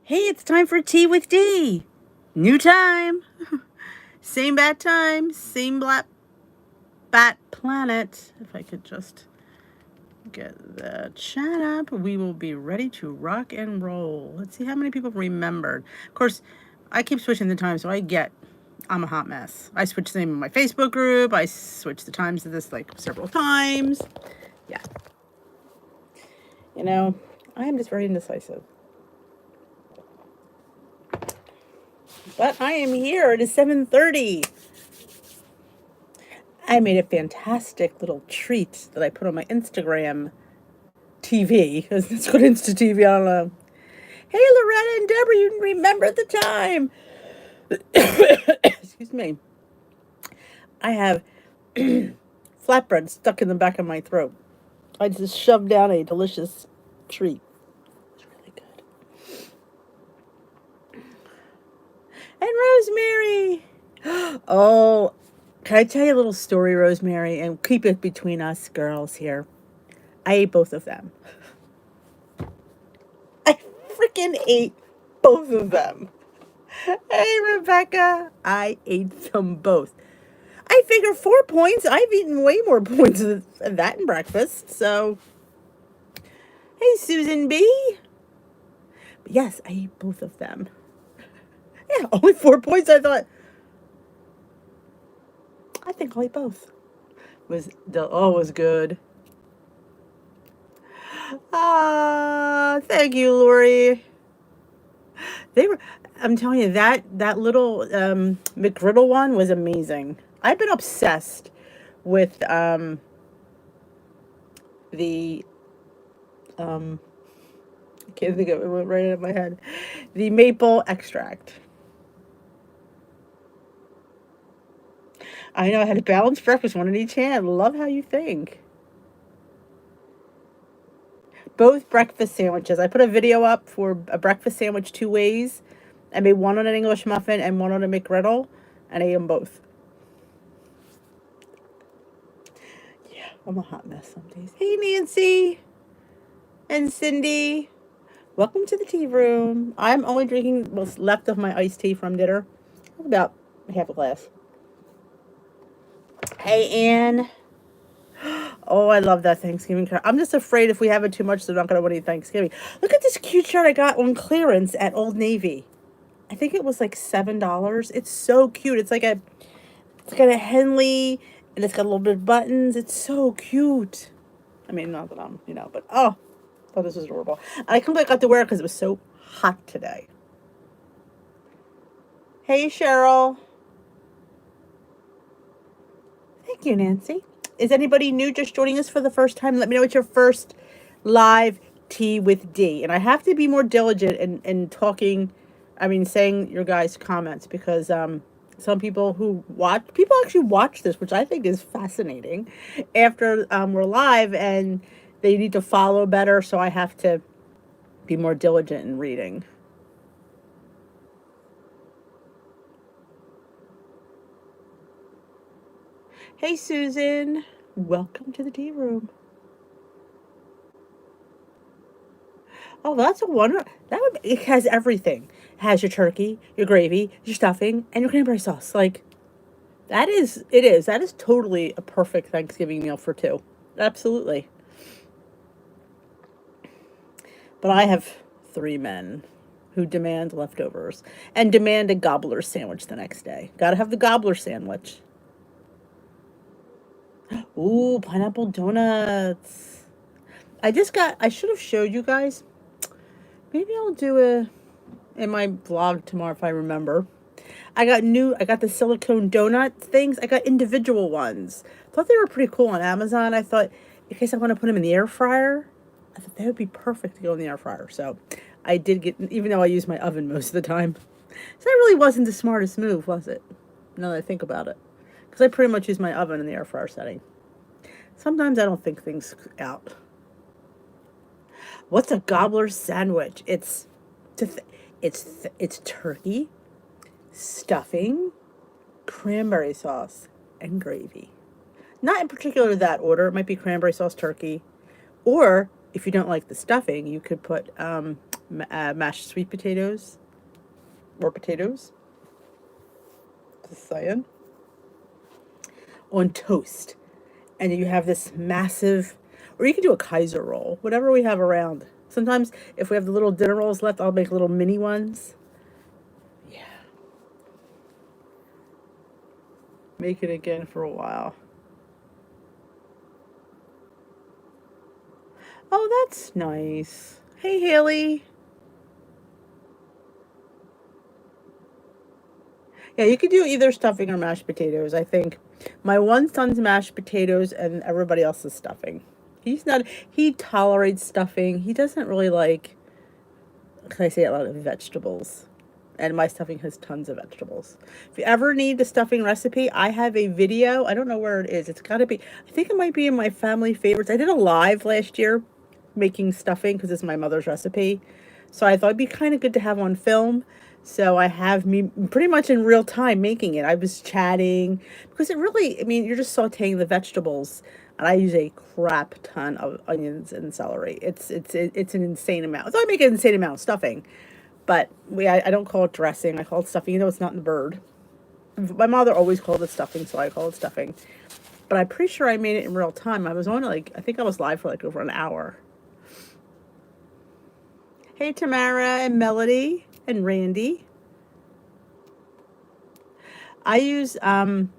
Hey, it's time for Tea with Dee. New time. Same bat time, same black bat planet. If I could just get the chat up, we will be ready to rock and roll. Let's see how many people remembered. Of course, I keep switching the time, so I'm a hot mess. I switched the name of my Facebook group. I switched the times of this like several times. Yeah. I am just very indecisive. But I am here. It is 7:30. I made a fantastic little treat that I put on my Instagram TV. Because it's called Insta TV. I don't know. Hey, Loretta and Deborah, you remember the time. Excuse me. I have flatbread stuck in the back of my throat. I just shoved down a delicious treat. It's really good. And Rosemary. Oh, can I tell you a little story, Rosemary? And keep it between us girls here. I ate both of them. I freaking ate both of them. Hey, Rebecca. I ate them both. I figure 4 points. I've eaten way more points than that in breakfast. So, hey, Susan B. But yes, I ate both of them. Yeah, only 4 points. I think I'll eat both. Was good. Thank you, Lori. I'm telling you, that little McGriddle one was amazing. I've been obsessed with the I can't think of it. It went right out of my head. The maple extract. I know I had a balanced breakfast, one in each hand. Love how you think. Both breakfast sandwiches. I put a video up for a breakfast sandwich 2 ways. I made one on an English muffin and one on a McGriddle, and I ate them both. Yeah, I'm a hot mess some days. Hey, Nancy and Cindy. Welcome to the tea room. I'm only drinking what's left of my iced tea from dinner. About half a glass. Hey, Ann. Oh, I love that Thanksgiving card. I'm just afraid if we have it too much, they're not going to want to eat Thanksgiving. Look at this cute shirt I got on clearance at Old Navy. I think it was like $7. It's so cute. It's got a Henley, and it's got a little bit of buttons. It's so cute. I mean, not that but I thought this was adorable. And I completely got to wear it because it was so hot today. Hey, Cheryl. Thank you, Nancy. Is anybody new just joining us for the first time? Let me know it's your first live tea with Dee. And I have to be more diligent in talking, saying your guys' comments, because some people actually watch this, which I think is fascinating, after we're live, and they need to follow better, so I have to be more diligent in reading. Hey, Susan. Welcome to the tea room. Oh, that's a wonder. It has everything. It has your turkey, your gravy, your stuffing, and your cranberry sauce. That is totally a perfect Thanksgiving meal for two. Absolutely. But I have 3 men who demand leftovers and demand a gobbler sandwich the next day. Gotta have the gobbler sandwich. Ooh, pineapple donuts. I should have showed you guys. Maybe I'll do in my vlog tomorrow if I remember. I got the silicone donut things. I got individual ones. Thought they were pretty cool on Amazon. I thought, in case I want to put them in the air fryer, I thought they would be perfect to go in the air fryer. So I did get, even though I use my oven most of the time. So that really wasn't the smartest move, was it? Now that I think about it. Because I pretty much use my oven in the air fryer setting. Sometimes I don't think things out. What's a gobbler sandwich? It's turkey, stuffing, cranberry sauce, and gravy. Not in particular that order. It might be cranberry sauce, turkey, or if you don't like the stuffing, you could put mashed sweet potatoes or potatoes, just saying, on toast. And you have this massive, or you can do a Kaiser roll, whatever we have around. Sometimes if we have the little dinner rolls left, I'll make little mini ones. Yeah. Make it again for a while. Oh, that's nice. Hey, Haley. Yeah, you could do either stuffing or mashed potatoes. I think my one son's mashed potatoes and everybody else's stuffing. He's not, he tolerates stuffing. He doesn't really like, can I say a lot of vegetables? And my stuffing has tons of vegetables. If you ever need the stuffing recipe, I have a video. I don't know where it is. It's got to be, I think it might be in my family favorites. I did a live last year making stuffing because it's my mother's recipe. So I thought it'd be kind of good to have on film. So I have me pretty much in real time making it. I was chatting because it really, I mean, you're just sauteing the vegetables, and I use a crap ton of onions and celery. It's an insane amount. So I make an insane amount of stuffing, but I don't call it dressing. I call it stuffing. You know, it's not in the bird. My mother always called it stuffing, so I call it stuffing. But I'm pretty sure I made it in real time. I was on like, I think I was live for like over an hour. Hey, Tamara and Melody and Randy. I use an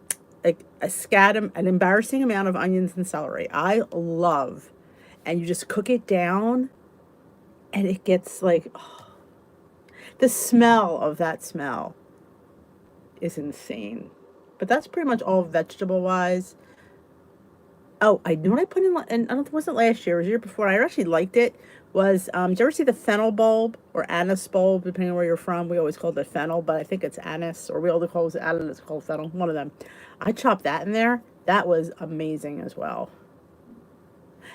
embarrassing amount of onions and celery. I love, and you just cook it down, and it gets like, oh, the smell of that smell is insane. But that's pretty much all vegetable wise. Oh, I know what I put in, and I don't, it wasn't last year, it was the year before. I actually liked it. Was did you ever see the fennel bulb or anise bulb, depending on where you're from? We always called it fennel, but I think it's anise, or we all call it anise, it's called fennel. One of them. I chopped that in there. That was amazing as well.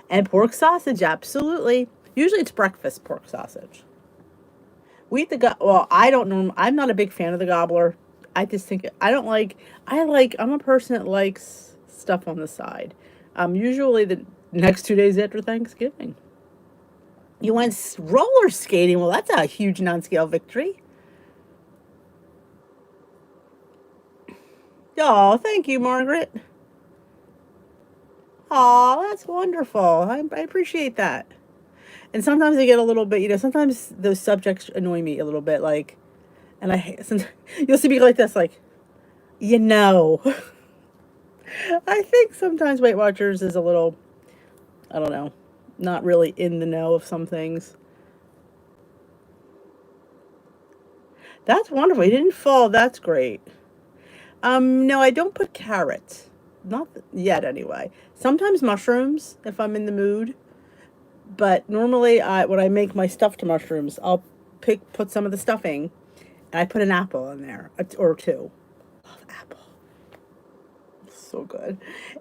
And pork sausage, absolutely. Usually it's breakfast pork sausage. We eat well, I don't know. I'm not a big fan of the gobbler. I just think I don't like. I'm a person that likes stuff on the side. Usually the next 2 days after Thanksgiving. You went roller skating. Well, that's a huge non-scale victory. Oh, thank you, Margaret. Oh, that's wonderful. I appreciate that. And sometimes I get a little bit, sometimes those subjects annoy me a little bit, like, and you'll see me like this, like, you know. I think sometimes Weight Watchers is a little, I don't know, not really in the know of some things. That's wonderful. You didn't fall. That's great. No, I don't put carrots. Not yet, anyway. Sometimes mushrooms if I'm in the mood. But normally, when I make my stuffed mushrooms, I'll put some of the stuffing, and I put an apple in there or two. Love apple. It's so good.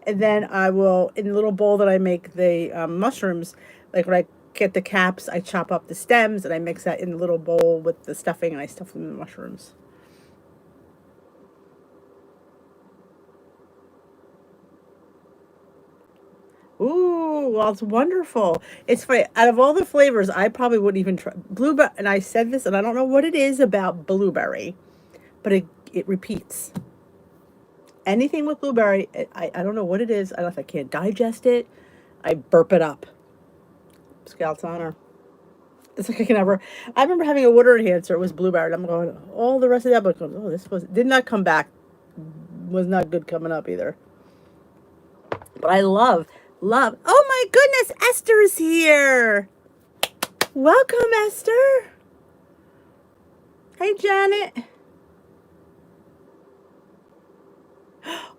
And then I will, in the little bowl that I make the mushrooms, like when I get the caps, I chop up the stems and I mix that in the little bowl with the stuffing, and I stuff them in the mushrooms. Ooh, well, it's wonderful. It's funny. Out of all the flavors, I probably wouldn't even try blueberry. And I said this, and I don't know what it is about blueberry, but it repeats. Anything with blueberry, I don't know what it is. I don't know if I can't digest it. I burp it up. Scout's honor. It's like I can never. I remember having a water enhancer. It was blueberry. I'm going all the rest of that. But going, oh, this did not come back. Was not good coming up either. But I love. Oh my goodness, Esther's here. Welcome, Esther. Hey, Janet.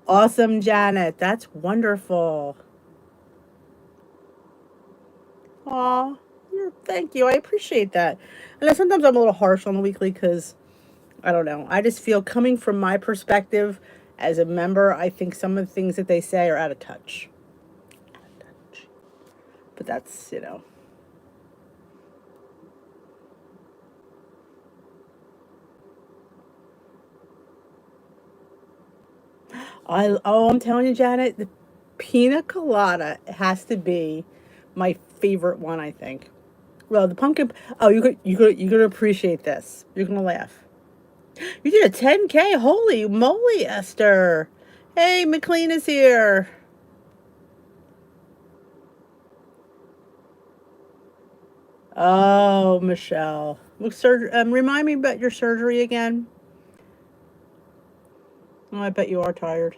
Awesome, Janet. That's wonderful. Aw, thank you. I appreciate that. And sometimes I'm a little harsh on the weekly because I don't know. I just feel coming from my perspective as a member, I think some of the things that they say are out of touch. Out of touch. But that's. I'm telling you, Janet, the pina colada has to be my favorite one, I think. Well, the pumpkin. Oh, you're gonna appreciate this. You're gonna laugh. You did a 10K. Holy moly, Esther! Hey, McLean is here. Oh, Michelle. Look, remind me about your surgery again. Oh, I bet you are tired.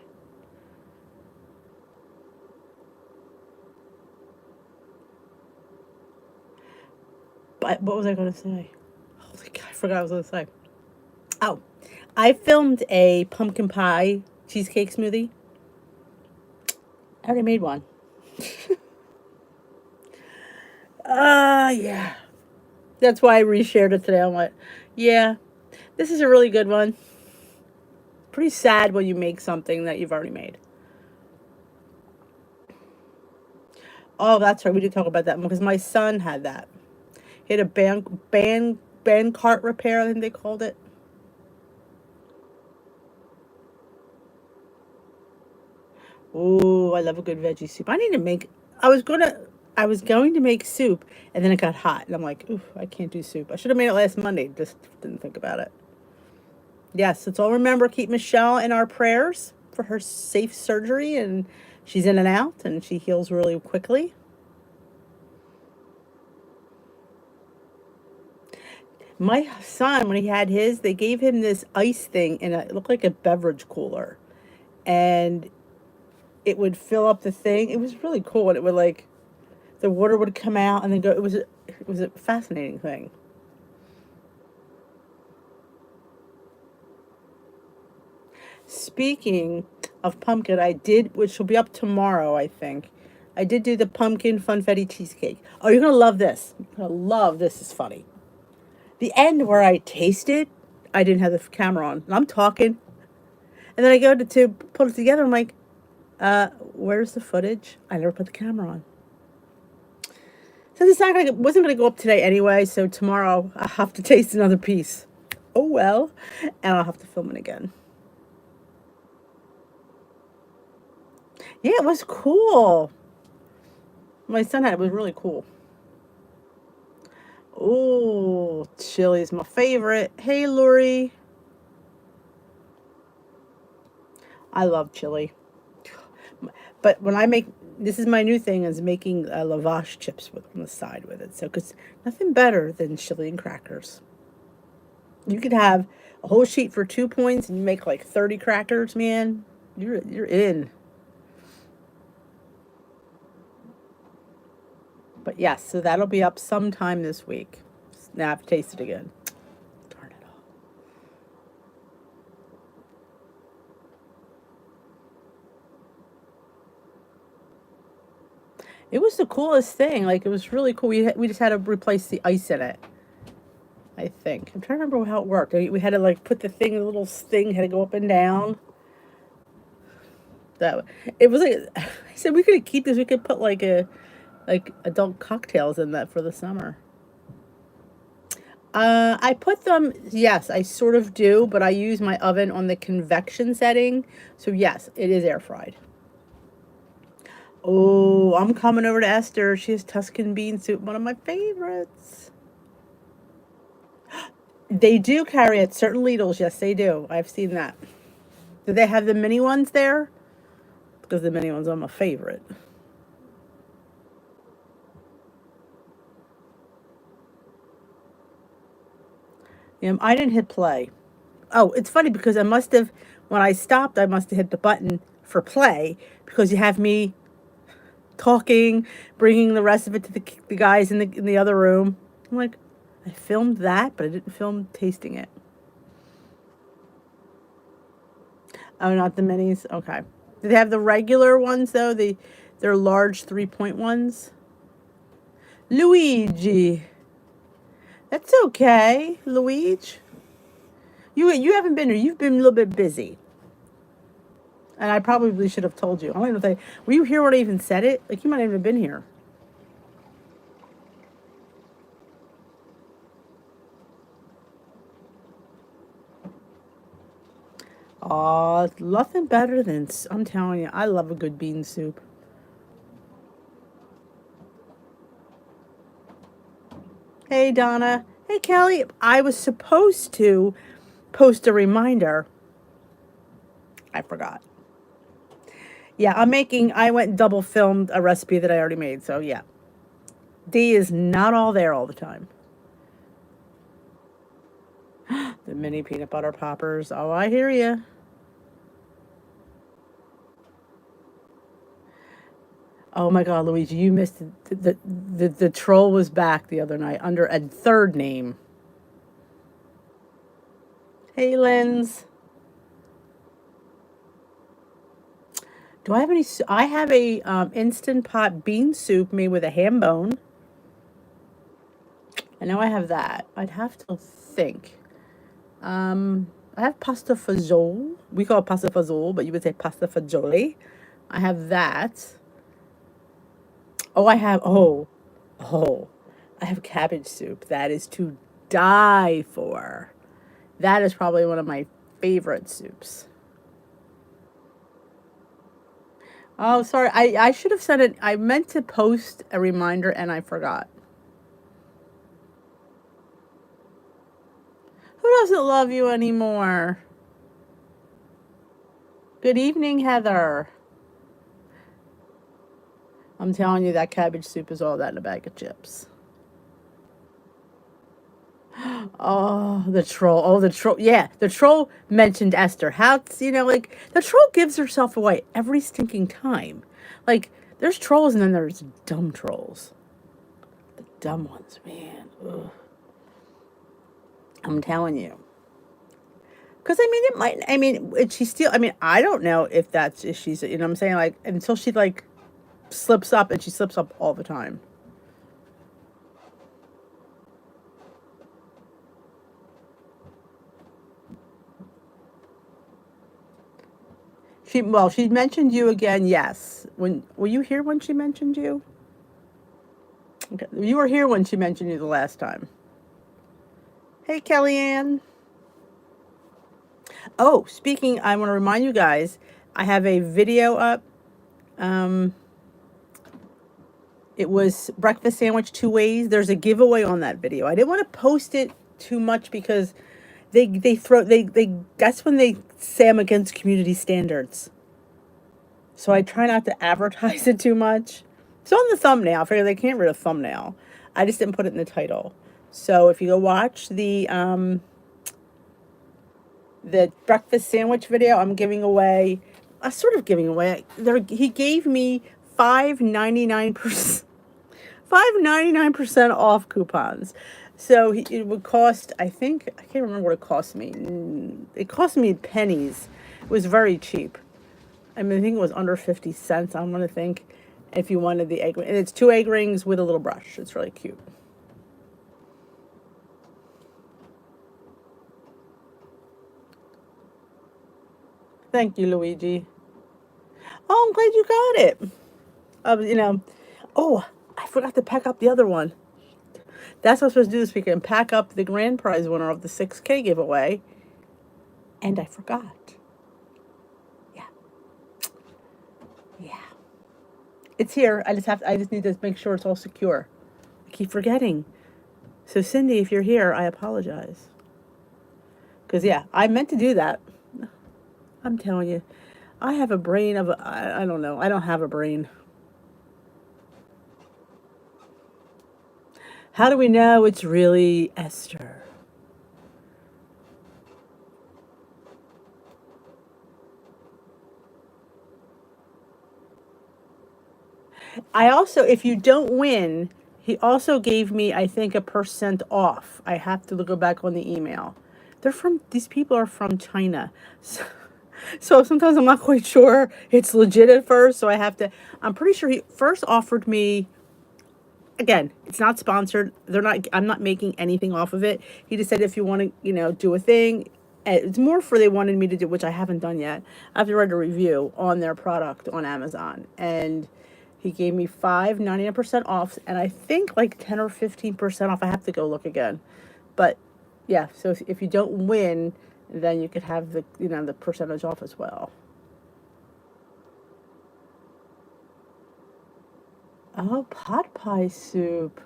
But what was I going to say? Holy God, I forgot what I was going to say. Oh, I filmed a pumpkin pie cheesecake smoothie. I already made one. Yeah. That's why I reshared it today. I'm like, yeah, this is a really good one. Pretty sad when you make something that you've already made. Oh, that's right. We did talk about that because my son had that. He had a band cart repair, I think they called it. Ooh, I love a good veggie soup. I need to make. I was going to make soup, and then it got hot, and I'm like, ooh, I can't do soup. I should have made it last Monday. Just didn't think about it. Yes, let's all remember keep Michelle in our prayers for her safe surgery, and she's in and out, and she heals really quickly. My son, when he had his, they gave him this ice thing, and it looked like a beverage cooler, and it would fill up the thing. It was really cool, and it would like the water would come out and then go. It was a fascinating thing. Speaking of pumpkin, I did, which will be up tomorrow, I think. I did do the pumpkin funfetti cheesecake. Oh, you're gonna love this. You're gonna love this. Is funny. The end where I tasted, I didn't have the camera on, and I'm talking, and then I go to put it together. I'm like, where's the footage? I never put the camera on. So it's not it wasn't gonna go up today anyway. So tomorrow I have to taste another piece. Oh well, and I'll have to film it again. Yeah, it was cool. My son had it was really cool. Oh, chili is my favorite. Hey, Lori. I love chili. But when I make this is my new thing is making lavash chips with on the side with it. So, because nothing better than chili and crackers. You could have a whole sheet for 2 points, and you make like 30 crackers, man. You're in. But yes, so that'll be up sometime this week. Now I have to taste it again. Darn it all. It was the coolest thing. Like it was really cool. We just had to replace the ice in it. I think I'm trying to remember how it worked. We had to like put the little thing had to go up and down. That it was like I said we could keep this. We could put like adult cocktails in that for the summer. I put them. Yes, I sort of do, but I use my oven on the convection setting. So yes, it is air fried. Oh, I'm coming over to Esther. She has Tuscan bean soup, one of my favorites. They do carry at certain Lidl's. Yes, they do. I've seen that. Do they have the mini ones there? Because the mini ones are my favorite. I didn't hit play. Oh, it's funny because when I stopped, I must have hit the button for play because you have me talking, bringing the rest of it to the guys in the other room. I'm like, I filmed that, but I didn't film tasting it. Oh, not the minis. Okay. Do they have the regular ones though? They're large 3 point ones. Luigi. That's okay, Luigi. You haven't been here. You've been a little bit busy. And I probably should have told you. I don't even know if were you here when I even said it? Like you might not even have been here. Oh, nothing better than I'm telling you, I love a good bean soup. Hey, Donna. Hey, Kelly. I was supposed to post a reminder. I forgot. Yeah, I went and double filmed a recipe that I already made. So, yeah. Dee is not all there all the time. The mini peanut butter poppers. Oh, I hear you. Oh my God, Luigi, you missed it. The troll was back the other night under a third name. Hey, Lens. Do I have any? I have a instant pot bean soup made with a ham bone. I know I have that. I'd have to think. I have pasta fagioli. We call it pasta fagioli, but you would say pasta fagioli. I have that. Oh, I have. Oh, I have cabbage soup. That is to die for. That is probably one of my favorite soups. Oh, sorry. I should have said it. I meant to post a reminder and I forgot. Who doesn't love you anymore? Good evening, Heather. I'm telling you, that cabbage soup is all that in a bag of chips. Oh, the troll. Oh, the troll. Yeah, the troll mentioned Esther. How, like, the troll gives herself away every stinking time. Like, there's trolls and then there's dumb trolls. The dumb ones, man. Ugh. I'm telling you. Because, I mean, she's still, I don't know if she's, what I'm saying? Like, until she, like, slips up, and she slips up all the time. She mentioned you again, yes. Were you here when she mentioned you? Okay. You were here when she mentioned you the last time. Hey, Kellyanne. Oh, speaking, I want to remind you guys, I have a video up. Um, it was breakfast sandwich 2 ways. There's a giveaway on that video. I didn't want to post it too much because they that's when they say I'm against community standards. So I try not to advertise it too much. It's on the thumbnail. I figure they can't read a thumbnail. I just didn't put it in the title. So if you go watch the breakfast sandwich video, I'm giving away, sort of giving away. He gave me 5.99% 5.99% off coupons. So it would cost, I think, I can't remember what it cost me. It cost me pennies. It was very cheap. I think it was under 50 cents, I'm going to think, if you wanted the egg ring. And it's 2 egg rings with a little brush. It's really cute. Thank you, Luigi. Oh, I'm glad you got it. Oh, I forgot to pack up the other one. That's what I was supposed to do this weekend. Pack up the grand prize winner of the 6K giveaway. And I forgot. Yeah. Yeah. It's here. I just need to make sure it's all secure. I keep forgetting. So Cindy, if you're here, I apologize. Because, yeah, I meant to do that. I'm telling you. I have a brain of I don't know. I don't have a brain. How do we know it's really Esther? I also, if you don't win, he also gave me, I think, a percent off. I have to go back on the email. These people are from China. So sometimes I'm not quite sure it's legit at first. So I'm pretty sure he first offered me, again, it's not sponsored. I'm not making anything off of it. He just said, if you want to, do a thing, it's more for they wanted me to do, which I haven't done yet. I have to write a review on their product on Amazon. And he gave me 5.99% off, and I think like 10 or 15% off. I have to go look again. But yeah, so if you don't win, then you could have the percentage off as well. Oh, pot pie soup.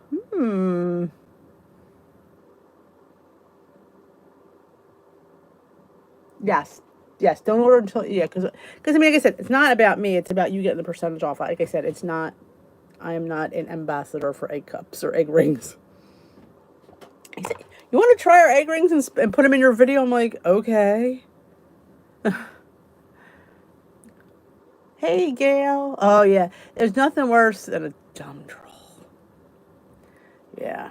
Yes. Yes. Don't order until, yeah, because I mean, like I said, it's not about me. It's about you getting the percentage off. Like I said, it's not. I am not an ambassador for egg cups or egg rings. He said, "You want to try our egg rings and put them in your video?" I'm like, okay. Hey, Gail. Oh yeah, there's nothing worse than a dumb troll. Yeah.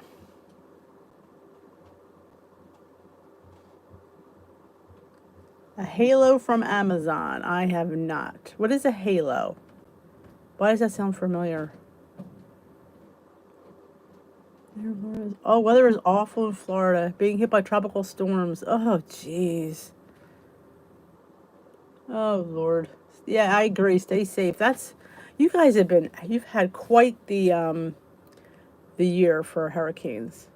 A halo from Amazon. I have not. What is a halo? Why does that sound familiar? Oh, weather is awful in Florida. Being hit by tropical storms. Oh, jeez. Oh, Lord. Yeah, I agree. Stay safe. That's, you guys have been, you've had quite the year for hurricanes.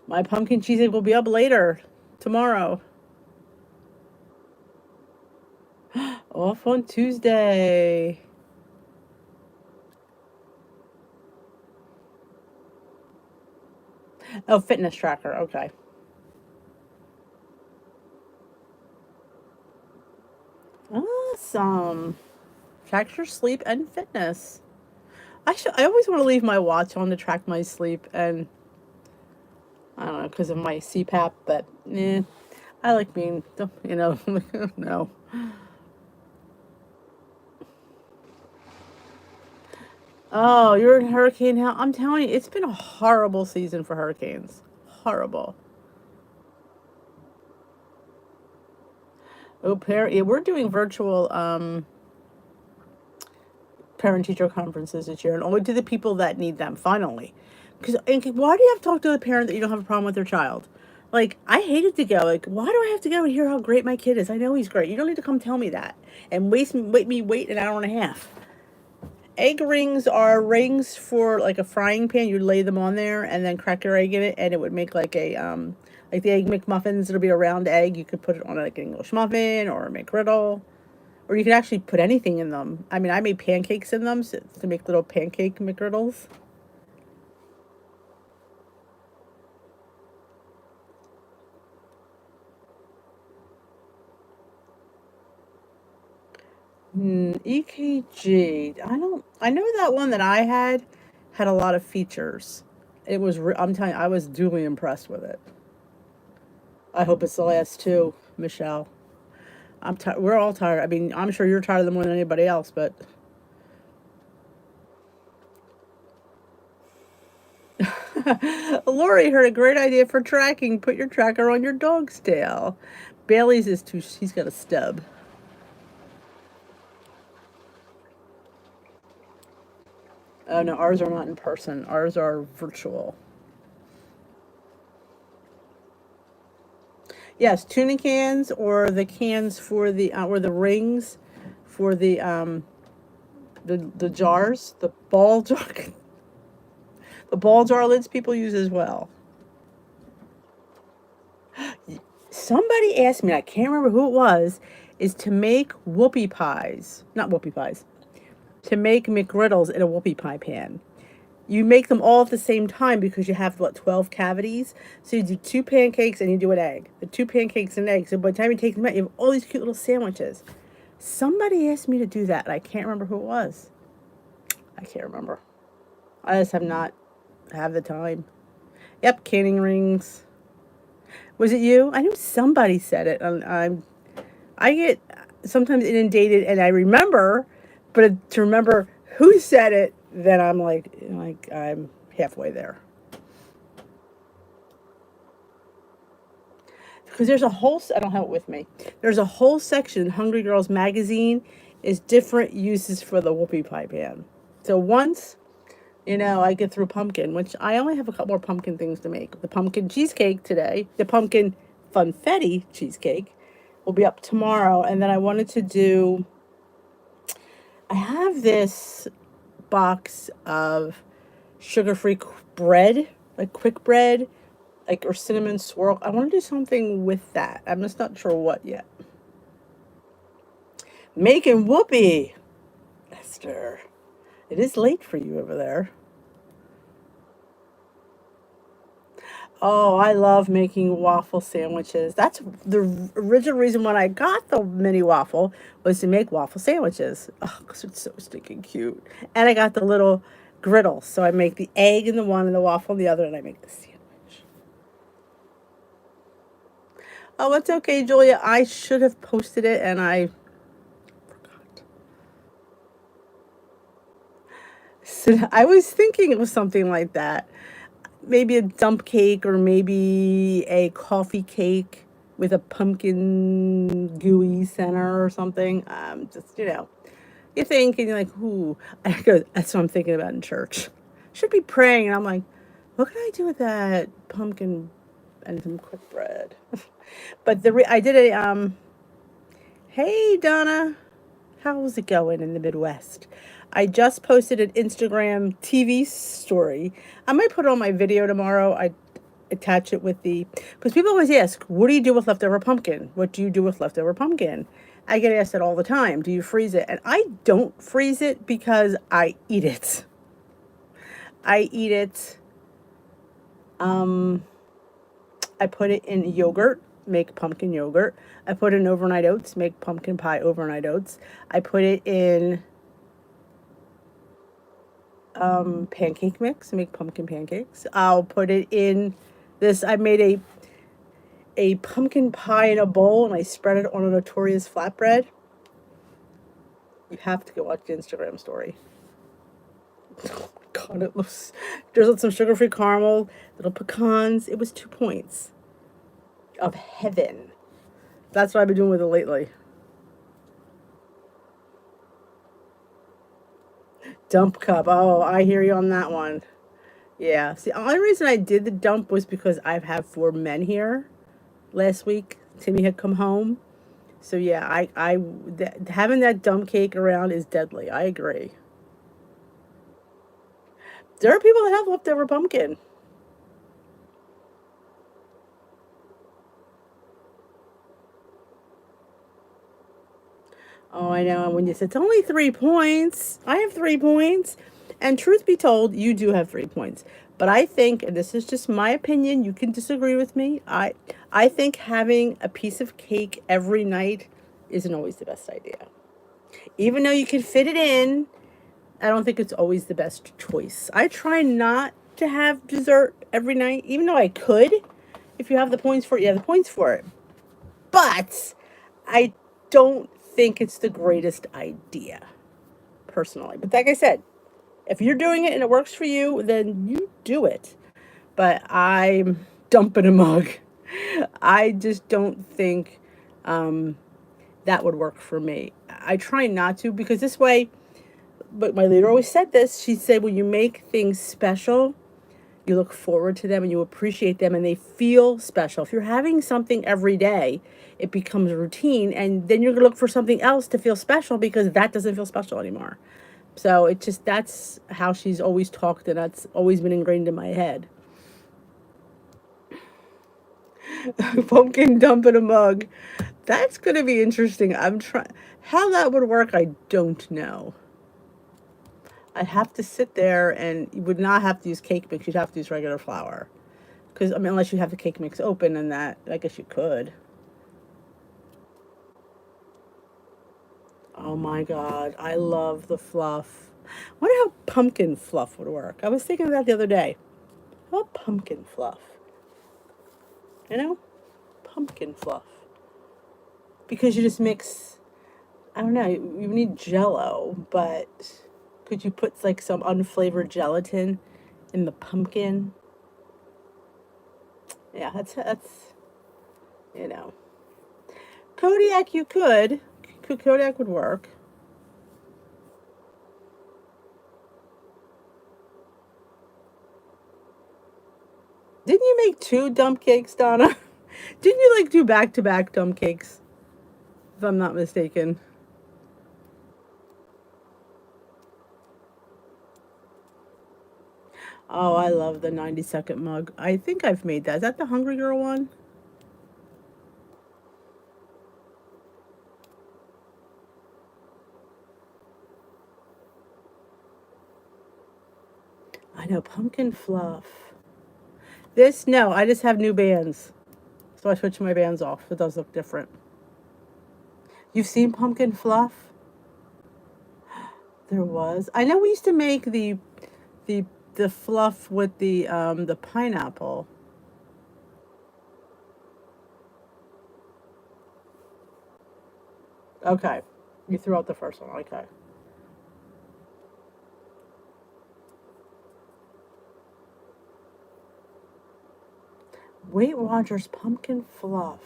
My pumpkin cheesecake will be up later tomorrow. Off on Tuesday. Oh, fitness tracker. Okay. Awesome. Tracks your sleep and fitness. I always want to leave my watch on to track my sleep, and I don't know, because of my CPAP, but I like being, no. Oh, you're in hurricane hell. I'm telling you, it's been a horrible season for hurricanes. Horrible. Oh, yeah, we're doing virtual parent teacher conferences this year, and only to the people that need them. Finally, because why do you have to talk to a parent that you don't have a problem with their child? Like, I hated to go. Like, why do I have to go and hear how great my kid is? I know he's great. You don't need to come tell me that and wait an hour and a half. Egg rings are rings for like a frying pan. You lay them on there and then crack your egg in it, and it would make like the egg McMuffins. It'll be a round egg. You could put it on like an English muffin or a McGriddle, or you could actually put anything in them. I mean, I made pancakes in them to make little pancake McGriddles. EKG. I don't. I know that one that I had a lot of features. It was. I'm telling you, I was duly impressed with it. I hope it's the last two, Michelle. I'm tired. We're all tired. I mean, I'm sure you're tired of them more than anybody else, but Lori heard a great idea for tracking. Put your tracker on your dog's tail. Bailey's is too. She's got a stub. Oh no, ours are not in person. Ours are virtual. Yes, tuna cans or the cans for the or the rings for the jars, the ball jar, the ball jar lids people use as well. Somebody asked me, I can't remember who it was, is to make whoopie pies, not whoopie pies, to make McGriddles in a whoopie pie pan. You make them all at the same time because you have what 12 cavities. So you do two pancakes and you do an egg. The two pancakes and eggs. So by the time you take them out, you have all these cute little sandwiches. Somebody asked me to do that, and I can't remember who it was. I can't remember. I just have not have the time. Yep, canning rings. Was it you? I knew somebody said it. I get sometimes inundated, and I remember, but to remember who said it, then I'm like I'm halfway there. Because there's a whole, I don't have it with me. There's a whole section, Hungry Girls magazine, is different uses for the whoopie pie pan. So once, I get through pumpkin, which I only have a couple more pumpkin things to make. The pumpkin cheesecake today, the pumpkin funfetti cheesecake will be up tomorrow. And then I wanted to do, I have this box of sugar-free bread, like quick bread, like or cinnamon swirl. I want to do something with that. I'm just not sure what yet. Making whoopee, Esther. It is late for you over there. Oh, I love making waffle sandwiches. That's the original reason when I got the mini waffle was to make waffle sandwiches. Oh, 'cause it's so stinking cute. And I got the little griddle, so I make the egg in the one and the waffle in the other, and I make the sandwich. Oh, it's okay, Julia. I should have posted it, and I forgot. So I was thinking it was something like that. Maybe a dump cake or maybe a coffee cake with a pumpkin gooey center or something. Just, you think and you're like, ooh, I go, that's what I'm thinking about in church. Should be praying. And I'm like, what can I do with that pumpkin and some quick bread? But I did hey, Donna, how's it going in the Midwest? I just posted an Instagram TV story. I might put it on my video tomorrow. I attach it with because people always ask, what do you do with leftover pumpkin? What do you do with leftover pumpkin? I get asked that all the time. Do you freeze it? And I don't freeze it because I eat it. I eat it. Um, I put it in yogurt, make pumpkin yogurt. I put it in overnight oats, make pumpkin pie overnight oats. I put it in pancake mix, make pumpkin pancakes. I'll put it in this. I made a pumpkin pie in a bowl and I spread it on a notorious flatbread. You have to go watch the Instagram story. Oh my God, it looks. There's some sugar-free caramel, little pecans. It was 2 points of heaven. That's what I've been doing with it lately. Dump cup. Oh, I hear you on that one. Yeah. See, the only reason I did the dump was because I've had 4 men here last week. Timmy had come home. So yeah, having that dump cake around is deadly. I agree. There are people that have leftover pumpkin. Oh, I know. And when you said it's only 3 points, I have 3 points. And truth be told, you do have 3 points. But I think, and this is just my opinion, you can disagree with me. I think having a piece of cake every night isn't always the best idea. Even though you can fit it in, I don't think it's always the best choice. I try not to have dessert every night, even though I could. If you have the points for it, you have the points for it. But I don't think it's the greatest idea, personally. But like I said, if you're doing it and it works for you, then you do it. But I'm dumping a mug. I just don't think that would work for me. I try not to because this way, but my leader always said this. She said, when you make things special, you look forward to them and you appreciate them and they feel special. If you're having something every day, it becomes routine and then you're going to look for something else to feel special because that doesn't feel special anymore. So it just, that's how she's always talked and that's always been ingrained in my head. Pumpkin dump in a mug. That's going to be interesting. I'm trying, how that would work, I don't know. I'd have to sit there and you would not have to use cake mix. You'd have to use regular flour. Because, I mean, unless you have the cake mix open and that, I guess you could. Oh my God. I love the fluff. I wonder how pumpkin fluff would work. I was thinking of that the other day. How about pumpkin fluff? You know? Pumpkin fluff. Because you just mix, I don't know, you need jello, but could you put like some unflavored gelatin in the pumpkin? Yeah, that's, you know. Kodiak, you could. Kodiak would work. Didn't you make 2 dump cakes, Donna? Didn't you like do back to back dump cakes? If I'm not mistaken. Oh, I love the 90-second mug. I think I've made that. Is that the Hungry Girl one? I know, pumpkin fluff. This, no, I just have new bands. So I switched my bands off. It does look different. You've seen pumpkin fluff? There was. I know we used to make the the fluff with the pineapple. Okay. You threw out the first one. Okay. Weight Watchers pumpkin fluff.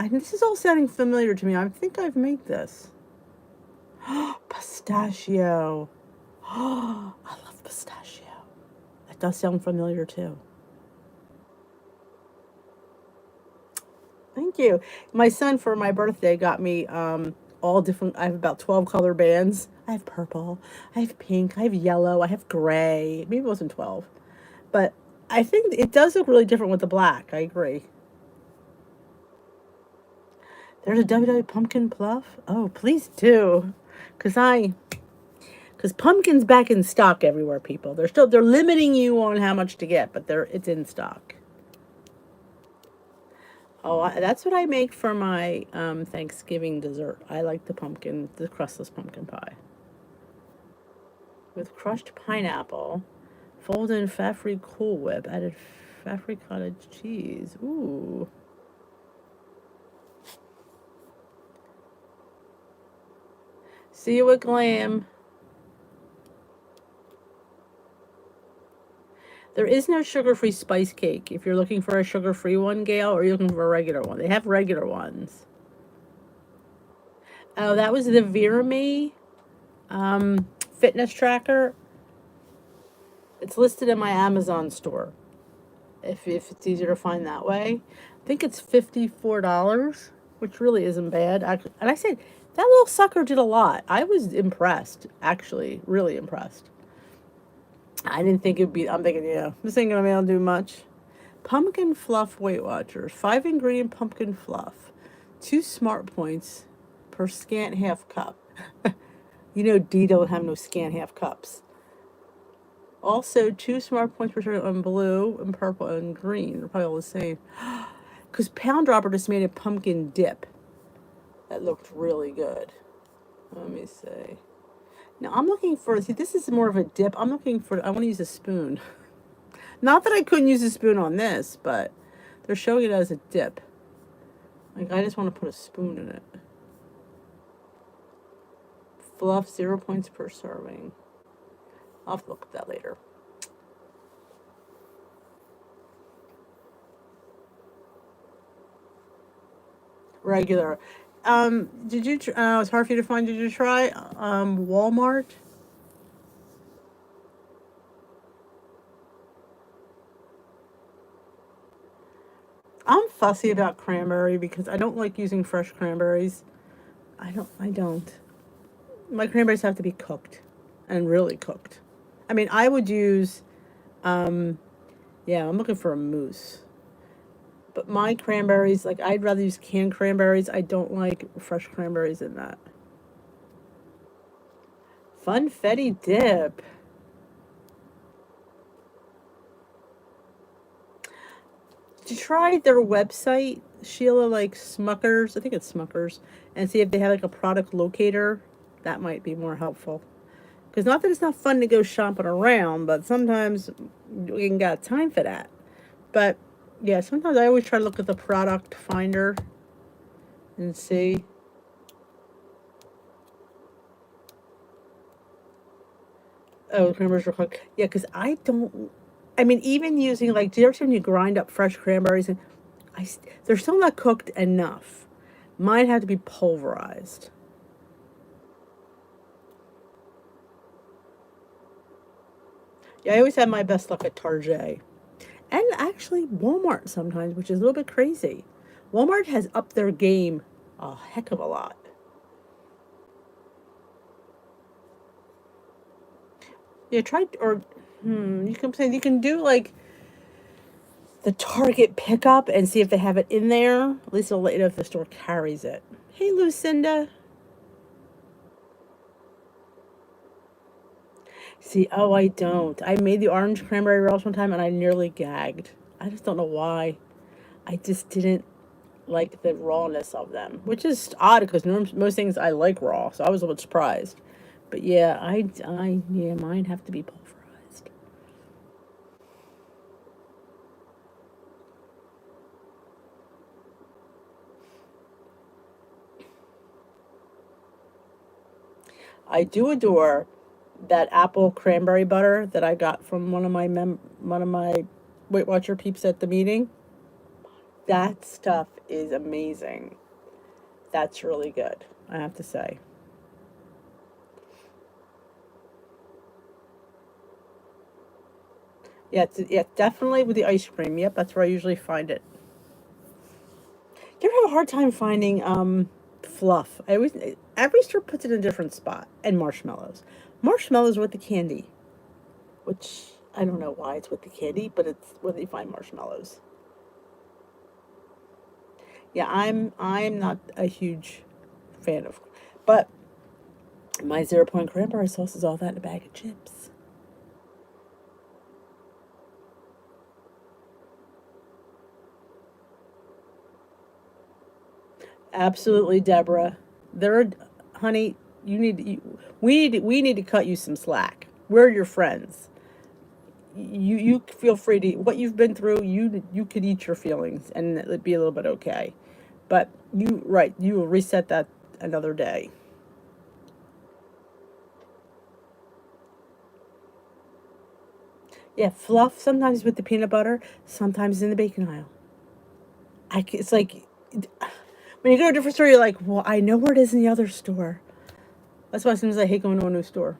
This is all sounding familiar to me. I think I've made this. Pistachio. I love pistachio. That does sound familiar too. Thank you. My son for my birthday got me all different. I have about 12 color bands. I have purple, I have pink, I have yellow, I have gray. Maybe it wasn't 12. But I think it does look really different with the black. I agree. There's a WW pumpkin pluff. Oh, please do. Cuz I cuz pumpkin's back in stock everywhere, people. They're limiting you on how much to get, but it's in stock. Oh, that's what I make for my Thanksgiving dessert. I like the crustless pumpkin pie with crushed pineapple, folded in fat-free Cool Whip, added fat-free cottage cheese. Ooh. See you at Glam. There is no sugar-free spice cake. If you're looking for a sugar-free one, Gail, or you're looking for a regular one, they have regular ones. Oh, that was the Virame fitness tracker. It's listed in my Amazon store. If it's easier to find that way, I think it's $54, which really isn't bad. And I said that little sucker did a lot. I was impressed, actually, really impressed. I didn't think it'd be. I'm thinking, yeah, this ain't gonna be able to do much. Pumpkin fluff Weight Watchers, 5 ingredient pumpkin fluff, 2 smart points per scant half cup. You know, D don't have no scant half cups. Also, 2 smart points per serving on blue and purple and green. They're probably all the same. Because Pound Dropper just made a pumpkin dip that looked really good. Let me see. Now I'm looking for. See, this is more of a dip. I'm looking for. I want to use a spoon. Not that I couldn't use a spoon on this, but they're showing it as a dip. Like I just want to put a spoon in it. Fluff, 0 points per serving. I'll have to look at that later. Regular. Did you? It's hard for you to find. Did you try Walmart? I'm fussy about cranberry because I don't like using fresh cranberries. I don't. My cranberries have to be cooked, and really cooked. I mean, I would use. Um, yeah, I'm looking for a mousse. But my cranberries, like I'd rather use canned cranberries. I don't like fresh cranberries in that. Funfetti dip. Did you try their website, Sheila, like Smuckers? I think it's Smuckers, and see if they have like a product locator. That might be more helpful. Because not that it's not fun to go shopping around, but sometimes we ain't got time for that. But yeah, sometimes I always try to look at the product finder and see. Oh, cranberries are cooked. Yeah, because I don't. I mean, even using like, do you ever see when you grind up fresh cranberries and they're still not cooked enough. Mine have to be pulverized. Yeah, I always have my best luck at Target. And actually Walmart sometimes, which is a little bit crazy. Walmart has upped their game a heck of a lot. Yeah, try or you can do like the Target pickup and see if they have it in there. At least they'll let you know if the store carries it. Hey, Lucinda. See, oh, I don't. I made the orange cranberry rolls one time and I nearly gagged. I just don't know why. I just didn't like the rawness of them, which is odd because most things I like raw, so I was a little surprised. But yeah, yeah, mine have to be pulverized. I do adore that apple cranberry butter that I got from one of my Weight Watcher peeps at the meeting. That stuff is amazing. That's really good, I have to say. Yeah, yeah, definitely with the ice cream. Yep, that's where I usually find it. You ever have a hard time finding fluff? I always every store puts it in a different spot. And marshmallows. Marshmallows with the candy, which I don't know why it's with the candy, but it's where they find marshmallows. Yeah, I'm not a huge fan of, but my 0 point cranberry sauce is all that in a bag of chips. Absolutely, Deborah. There, honey, we need to cut you some slack. We're your friends. You feel free to what you've been through. You could eat your feelings and it'd be a little bit okay. But you will reset that another day. Yeah, fluff sometimes with the peanut butter, sometimes in the bacon aisle. It's like when you go to a different store, you're like, well, I know where it is in the other store. That's why sometimes I hate going to a new store.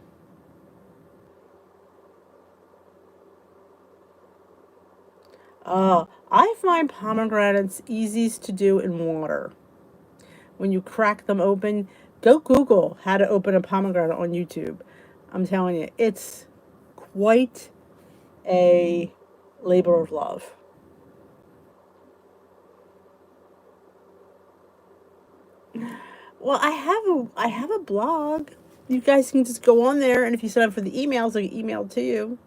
I find pomegranates easiest to do in water. When you crack them open, go Google how to open a pomegranate on YouTube. I'm telling you, it's quite a labor of love. Well, I have a blog. You guys can just go on there, and if you sign up for the emails, I get emailed to you.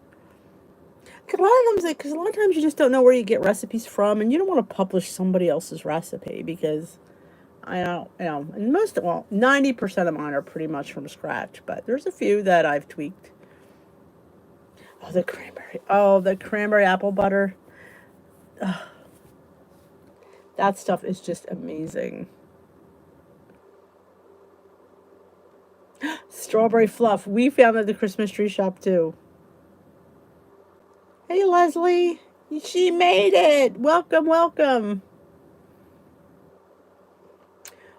Because a lot of times you just don't know where you get recipes from, and you don't want to publish somebody else's recipe because I don't, and 90% of mine are pretty much from scratch, but there's a few that I've tweaked. Oh, the cranberry apple butter. That stuff is just amazing. Strawberry fluff. We found at the Christmas tree shop too. Hey, Leslie. She made it. Welcome, welcome.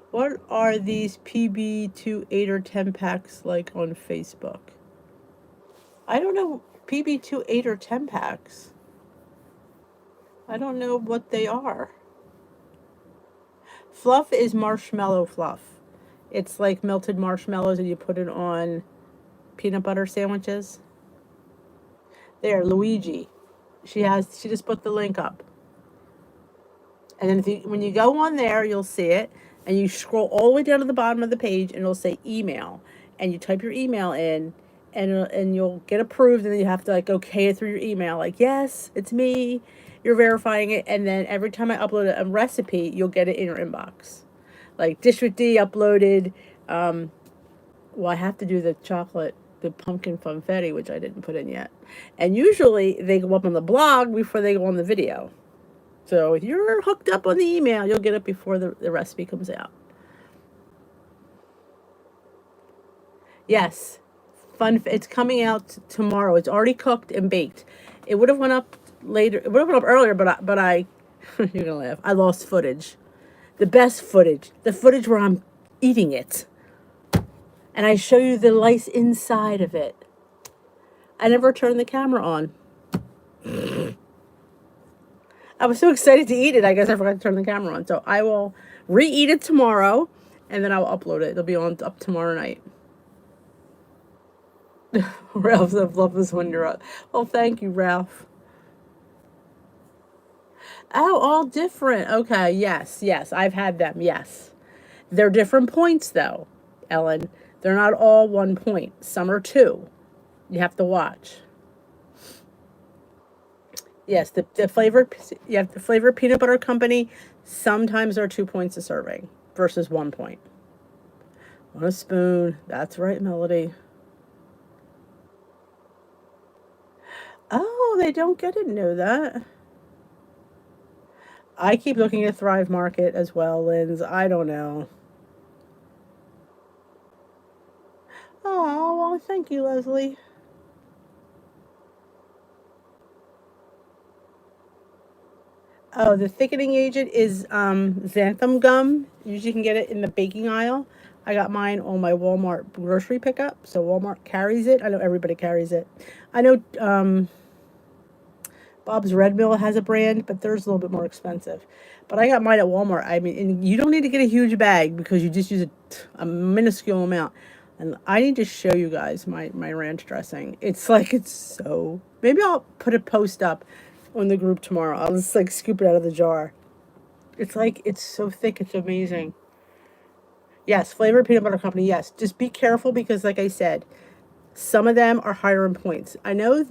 What are these PB2 8 or 10 packs like on Facebook? I don't know. PB2 8 or 10 packs. I don't know what they are. Fluff is marshmallow fluff. It's like melted marshmallows and you put it on peanut butter sandwiches. There, Luigi. She just put the link up. And then when you go on there, you'll see it and you scroll all the way down to the bottom of the page and it'll say email and you type your email in and you'll get approved and then you have to like okay it through your email like yes, it's me. You're verifying it and then every time I upload a recipe, you'll get it in your inbox. Like Dish with D uploaded well, I have to do the pumpkin funfetti, which I didn't put in yet. And usually they go up on the blog before they go on the video. So if you're hooked up on the email, you'll get it before the recipe comes out. Yes, it's coming out tomorrow. It's already cooked and baked. It would have went up later. It would have went up earlier, but I you're gonna laugh. I lost footage, the best footage, the footage where I'm eating it, and I show you the lice inside of it. I never turned the camera on. I was so excited to eat it. I guess I forgot to turn the camera on. So I will re-eat it tomorrow, and then I'll upload it. It'll be on up tomorrow night. Ralph, I love this when you're up. Well, thank you, Ralph. Oh, all different. Okay, yes, yes, I've had them. Yes, they're different points though, Ellen. They're not all 1 point. Some are two. You have to watch. Yes, the flavored, yeah, the flavored peanut butter company sometimes are 2 points a serving versus 1 point. On a spoon. That's right, Melody. Oh, they don't get it. Know that. I keep looking at Thrive Market as well, Linz. I don't know. Oh, well, thank you, Leslie. Oh, the thickening agent is xanthan gum. Usually you can get it in the baking aisle. I got mine on my Walmart grocery pickup, so Walmart carries it. I know everybody carries it. I know Bob's Red Mill has a brand, but theirs is a little bit more expensive. But I got mine at Walmart. I mean, and you don't need to get a huge bag because you just use a minuscule amount. And I need to show you guys my ranch dressing. It's like, it's so. Maybe I'll put a post up on the group tomorrow. I'll just like scoop it out of the jar. It's like, it's so thick. It's amazing. Yes, flavored peanut butter company. Yes, just be careful because, like I said, some of them are higher in points. I know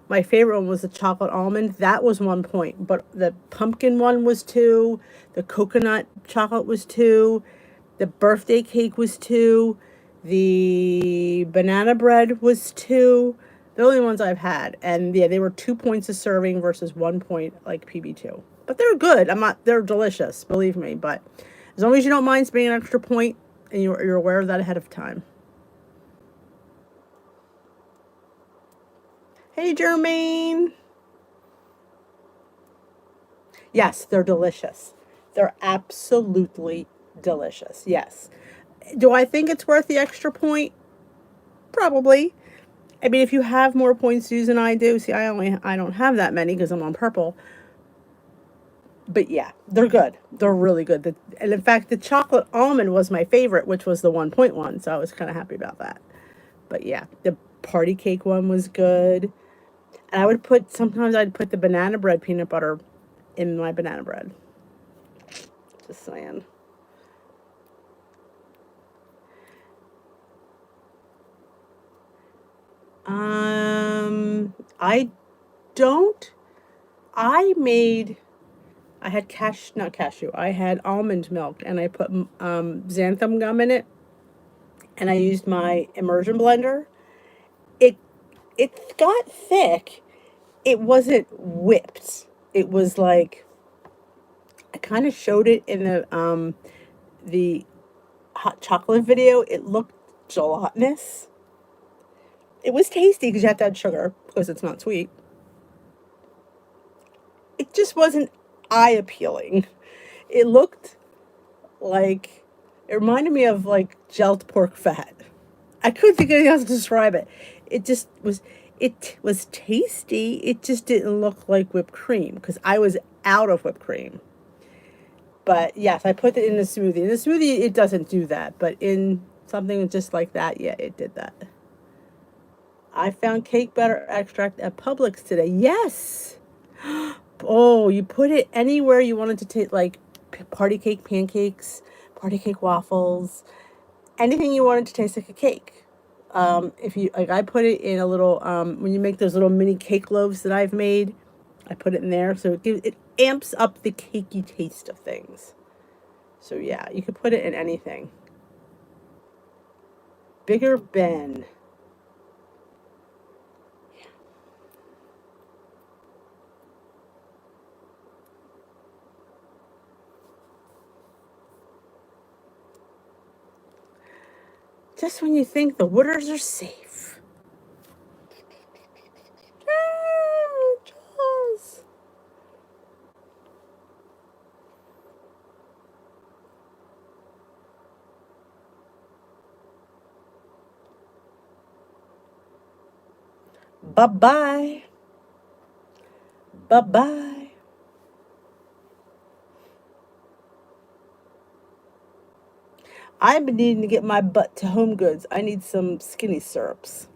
my favorite one was the chocolate almond. That was 1 point, but the pumpkin one was two. The coconut chocolate was two. The birthday cake was two. The banana bread was two. The only ones I've had, and yeah, they were 2 points a serving versus 1 point like PB2. But they're good. I'm not. They're delicious, believe me. But as long as you don't mind spending an extra point and you're aware of that ahead of time. Hey, Jermaine. Yes, they're delicious. They're absolutely delicious. Yes. Do I think it's worth the extra point? Probably. I mean, if you have more points to use than I do, see, I don't have that many because I'm on purple. But yeah, they're good. They're really good. And in fact, the chocolate almond was my favorite, which was the 1 point one. So I was kind of happy about that. But yeah, the party cake one was good. And sometimes I'd put the banana bread peanut butter in my banana bread. Just saying. I don't. I made. I had not cashew. I had almond milk, and I put xanthan gum in it, and I used my immersion blender. It it got thick. It wasn't whipped. It was like I kind of showed it in the hot chocolate video. It looked gelatinous. It was tasty because you have to add sugar because it's not sweet. It just wasn't eye appealing. It looked like it reminded me of like gelled pork fat. I couldn't think of anything else to describe it. It just was. It was tasty. It just didn't look like whipped cream because I was out of whipped cream. But yes, I put it in the smoothie. In the smoothie, it doesn't do that, but in something just like that, yeah, it did that. I found cake batter extract at Publix today. Yes. Oh, you put it anywhere you wanted to taste, like party cake pancakes, party cake waffles, anything you wanted to taste like a cake. If you like, I put it in a little. When you make those little mini cake loaves that I've made, I put it in there, so it amps up the cakey taste of things. So yeah, you could put it in anything. Bigger Ben. Just when you think the waters are safe. Ah, Jaws. Bye bye. Bye bye. I've been needing to get my butt to Home Goods. I need some skinny syrups.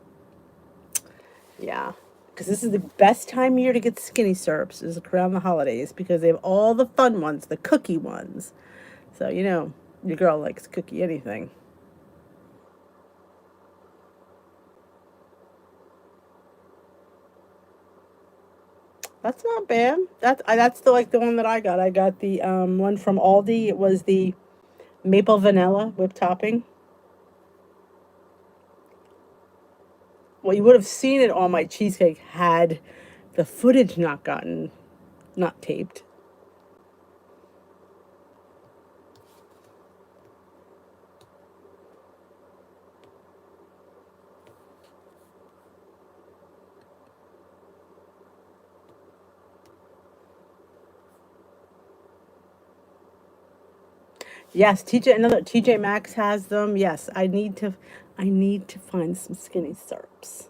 Yeah. Because this is the best time of year to get skinny syrups is around the holidays because they have all the fun ones, the cookie ones. So, your girl likes cookie anything. That's not bad. That's the like the one that I got. I got the one from Aldi. It was the maple vanilla whipped topping. Well, you would have seen it on my cheesecake had the footage not taped. Yes, TJ Maxx has them. Yes, I need to find some skinny syrups.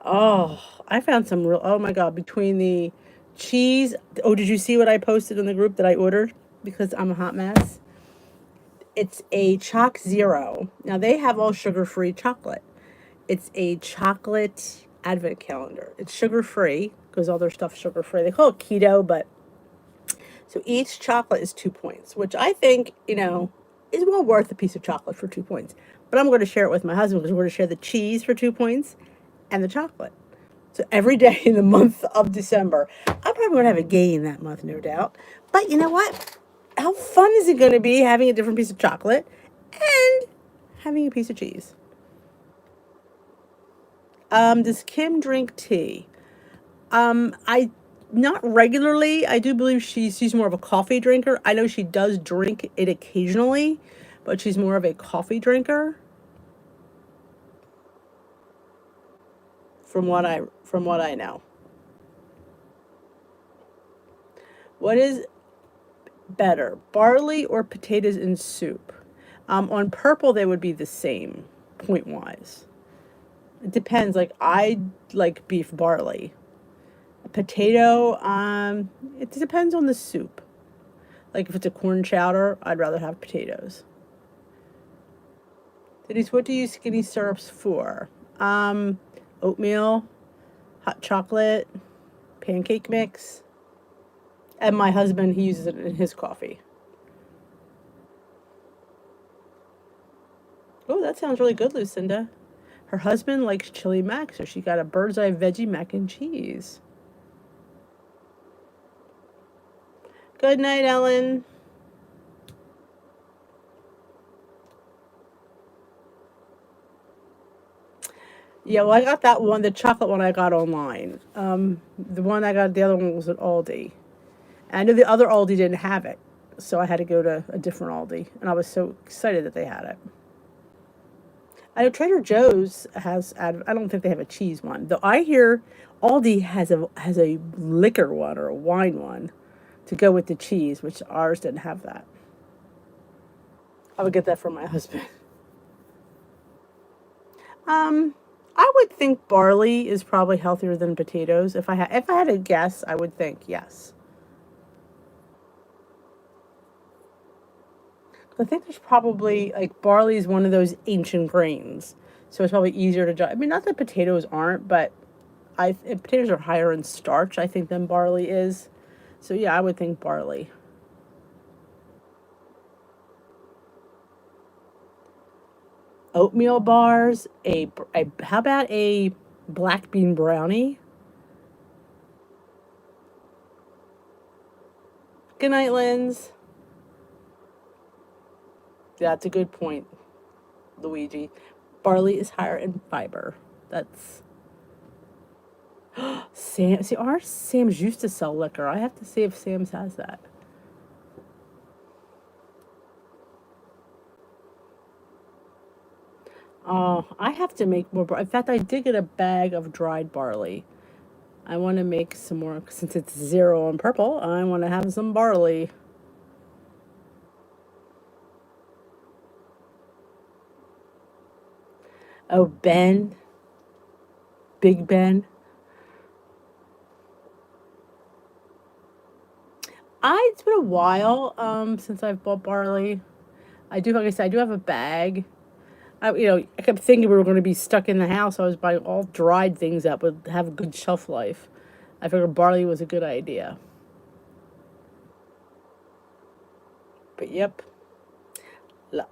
Oh, I found some real. Oh my God! Between the cheese. Oh, did you see what I posted in the group that I ordered? Because I'm a hot mess. It's a Choc Zero. Now they have all sugar-free chocolate. It's a chocolate advent calendar. It's sugar-free because all their stuff's sugar-free. They call it keto, but so each chocolate is 2 points, which I think, is well worth a piece of chocolate for 2 points. But I'm going to share it with my husband because we're going to share the cheese for 2 points and the chocolate. So every day in the month of December, I'm probably going to have a gain that month, no doubt. But you know what? How fun is it going to be having a different piece of chocolate and having a piece of cheese? Does Kim drink tea? I not regularly. I do believe she's more of a coffee drinker. I know she does drink it occasionally, but she's more of a coffee drinker from what I know. What is better, barley or potatoes in soup? On purple, they would be the same point wise. It depends. Like I like beef barley. Potato, it depends on the soup. Like if it's a corn chowder, I'd rather have potatoes. Denise, what do you use skinny syrups for? Um, Oatmeal, hot chocolate, pancake mix. And my husband, he uses it in his coffee. Oh, that sounds really good, Lucinda. Her husband likes chili mac, so she got a bird's eye veggie mac and cheese. Good night, Ellen. Yeah, well, I got that one, the chocolate one I got online. The one I got, the other one was at Aldi. And I knew the other Aldi didn't have it, so I had to go to a different Aldi, and I was so excited that they had it. I know Trader Joe's has. I don't think they have a cheese one, though. I hear Aldi has a liquor one or a wine one to go with the cheese, which ours didn't have that. I would get that from my husband. Um, I would think barley is probably healthier than potatoes. If I had to guess, I would think yes. I think there's probably like barley is one of those ancient grains, so it's probably easier to dry. I mean, not that potatoes aren't, but potatoes are higher in starch, I think, than barley is. So yeah, I would think barley. Oatmeal bars, a how about a black bean brownie? Good night, Linz. Yeah, that's a good point, Luigi. Barley is higher in fiber. That's Sam. See, our Sam's used to sell liquor. I have to see if Sam's has that. Oh, I have to make more. In fact, I did get a bag of dried barley. I want to make some more since it's zero on purple. I want to have some barley. Oh, Ben, Big Ben. It's been a while since I've bought barley. I do, like I said, I do have a bag. I kept thinking we were going to be stuck in the house. I was buying all dried things that would have a good shelf life. I figured barley was a good idea. But yep.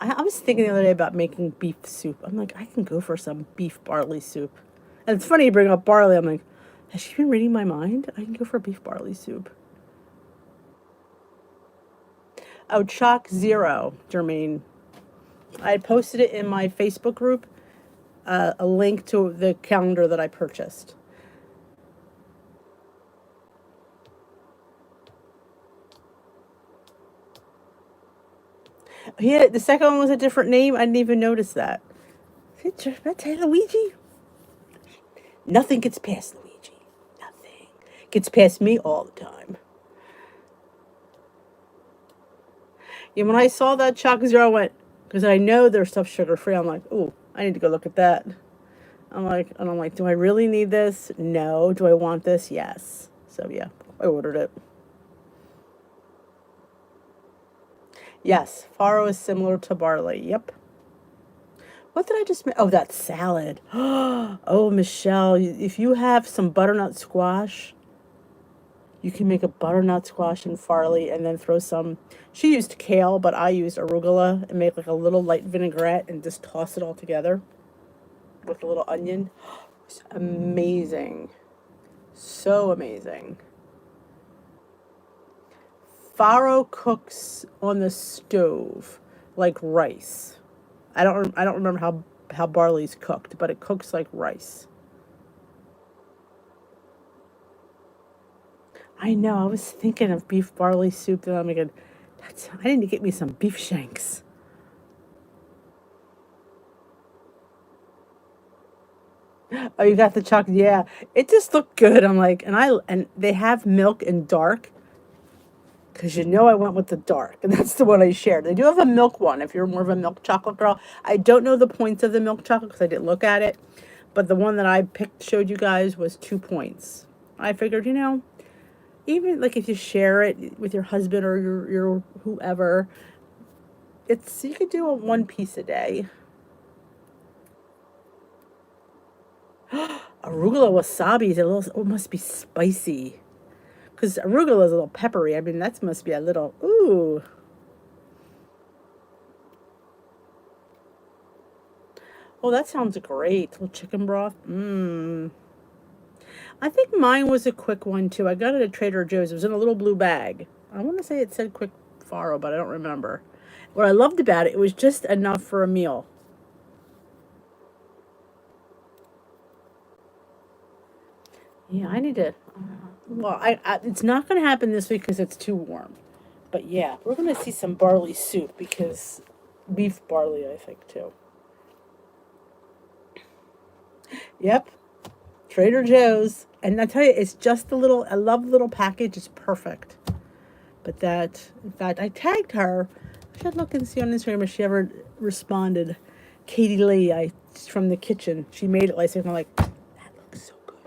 I was thinking the other day about making beef soup. I'm like, I can go for some beef barley soup. And it's funny you bring up barley. I'm like, has she been reading my mind? I can go for beef barley soup. Oh, Chalk Zero, Jermaine. I had posted it in my Facebook group, a link to the calendar that I purchased. Yeah, the second one was a different name. I didn't even notice that. That's Luigi. Nothing gets past Luigi. Nothing gets past me all the time. Yeah, when I saw that Chalk Zero, I went, because I know their stuff's sugar free. I'm like, ooh, I need to go look at that. I'm like, do I really need this? No. Do I want this? Yes. So yeah, I ordered it. Yes, farro is similar to barley. Yep. What did I just make? Oh, that salad. Oh, Michelle, if you have some butternut squash, you can make a butternut squash and farley and then throw some. She used kale, but I used arugula and make like a little light vinaigrette and just toss it all together with a little onion. It's amazing. So amazing. Farro cooks on the stove like rice. I don't remember how barley's cooked, but it cooks like rice. I know. I was thinking of beef barley soup. That I'm like, I need to get me some beef shanks. Oh, you got the chocolate? Yeah, it just looked good. I'm like, and they have milk in dark because you know I went with the dark, and that's the one I shared. They do have a milk one if you're more of a milk chocolate girl. I don't know the points of the milk chocolate because I didn't look at it, but the one that I picked showed you guys was 2 points. I figured, even like if you share it with your husband or your whoever, it's you could do a one piece a day. Arugula wasabi is a little. Oh, it must be spicy because arugula is a little peppery. I mean, that must be a little. Ooh. Oh, that sounds great. Little chicken broth. Mmm. I think mine was a quick one too. I got it at Trader Joe's. It was in a little blue bag. I want to say it said quick farro, but I don't remember. What I loved about it, it was just enough for a meal. Yeah, I need to. Well, it's not going to happen this week because it's too warm. But yeah, we're going to see some barley soup because beef barley, I think, too. Yep, Trader Joe's. And I tell you, it's just I love the little package. It's perfect. But in fact, I tagged her. I should look and see on Instagram if she ever responded. Katie Lee, from the kitchen. She made it last week. I'm like, that looks so good.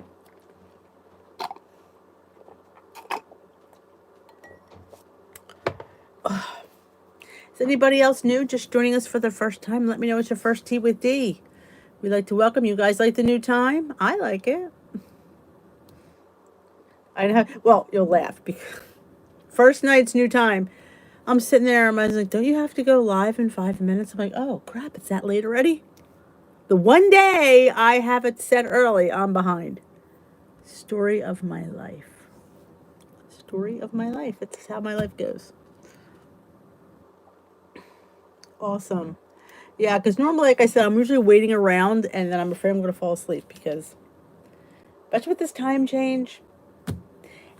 Is anybody else new? Just joining us for the first time? Let me know it's your first tea with Dee. We'd like to welcome you guys. Like the new time? I like it. Well, you'll laugh because first night's new time. I'm sitting there and I was like, don't you have to go live in 5 minutes? I'm like, oh crap, it's that late already? The one day I have it set early, I'm behind. Story of my life. Story of my life. It's how my life goes. Awesome. Yeah, because normally, like I said, I'm usually waiting around and then I'm afraid I'm going to fall asleep because, especially with this time change.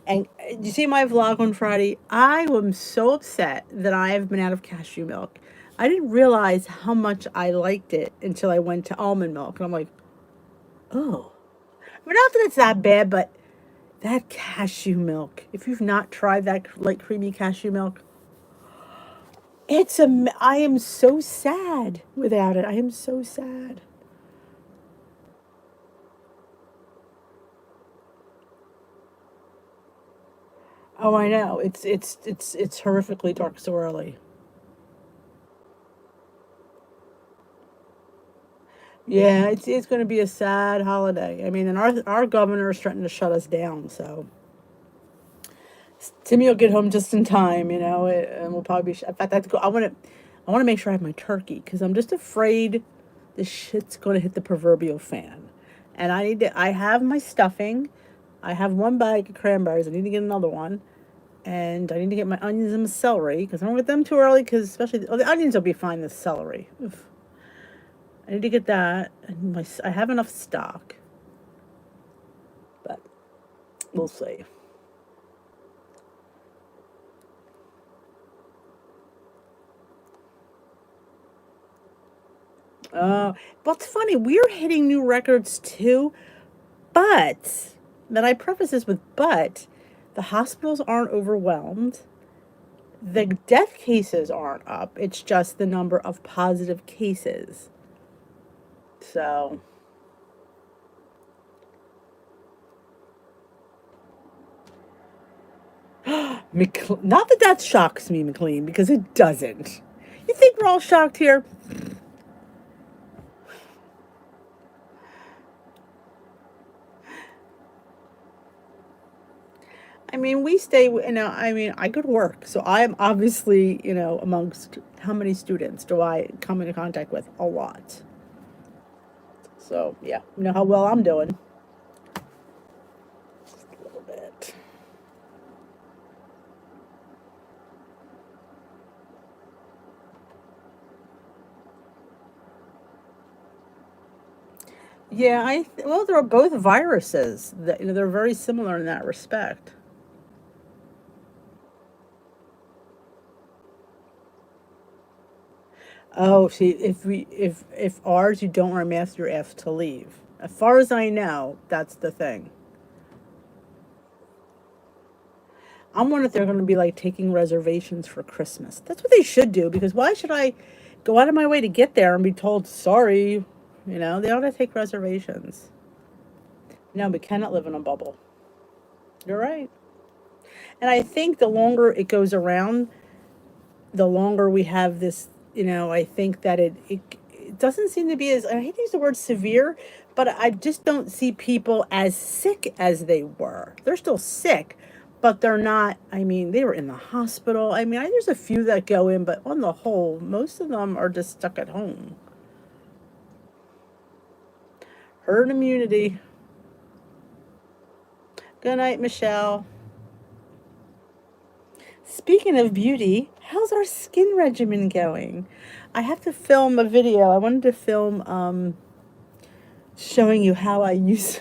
And you see my vlog on Friday? I am so upset that I have been out of cashew milk. I didn't realize how much I liked it until I went to almond milk. And I'm like, oh. I mean, not that it's that bad, but that cashew milk, if you've not tried that light creamy cashew milk, I am so sad without it. I am so sad. Oh, I know. It's horrifically dark so early. Yeah, it's going to be a sad holiday. I mean, and our governor is threatening to shut us down. So Timmy will get home just in time, and we'll probably be. In fact, I have to go. I want to make sure I have my turkey because I'm just afraid the shit's going to hit the proverbial fan. And I have my stuffing. I have one bag of cranberries. I need to get another one. And I need to get my onions and my celery because I don't get them too early because especially, the onions will be fine, the celery. Oof. I need to get that. And I have enough stock, but we'll see. But it's funny, we're hitting new records too, but then I preface this with the hospitals aren't overwhelmed. The death cases aren't up. It's just the number of positive cases. So, not that that shocks me, McLean, because it doesn't. You think we're all shocked here? I mean, we stay, I mean, I go to work. So I am obviously, amongst how many students do I come into contact with? A lot. So, yeah, you know how well I'm doing. Just a little bit. Yeah, well, they're both viruses. That they're very similar in that respect. Oh, see, if ours you don't wear a mask, you're asked to leave. As far as I know, that's the thing. I'm wondering if they're going to be like taking reservations for Christmas. That's what they should do because why should I go out of my way to get there and be told sorry? They ought to take reservations. No, we cannot live in a bubble. You're right. And I think the longer it goes around, the longer we have this, I think that it doesn't seem to be as, I hate to use the word severe, but I just don't see people as sick as they were. They're still sick, but they're not, I mean, they were in the hospital. I mean, there's a few that go in, but on the whole, most of them are just stuck at home. Herd immunity. Good night, Michelle. Speaking of beauty, how's our skin regimen going? I have to film a video. I wanted to film showing you how I use,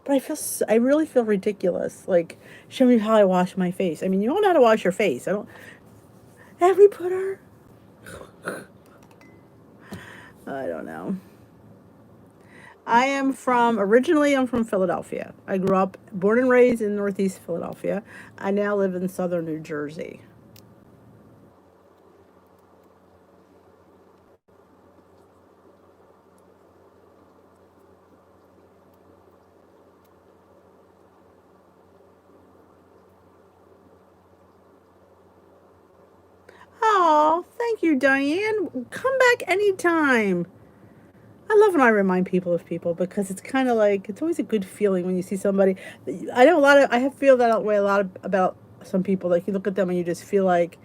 but I really feel ridiculous. Like showing you how I wash my face. I mean, you all know how to wash your face. I don't. Have we put our? I don't know. Originally I'm from Philadelphia. I grew up, born and raised in Northeast Philadelphia. I now live in Southern New Jersey. Oh, thank you, Diane. Come back anytime. I love when I remind people of people because it's kind of like it's always a good feeling when you see somebody. I know I have feel that way a lot about some people. Like you look at them and you just feel like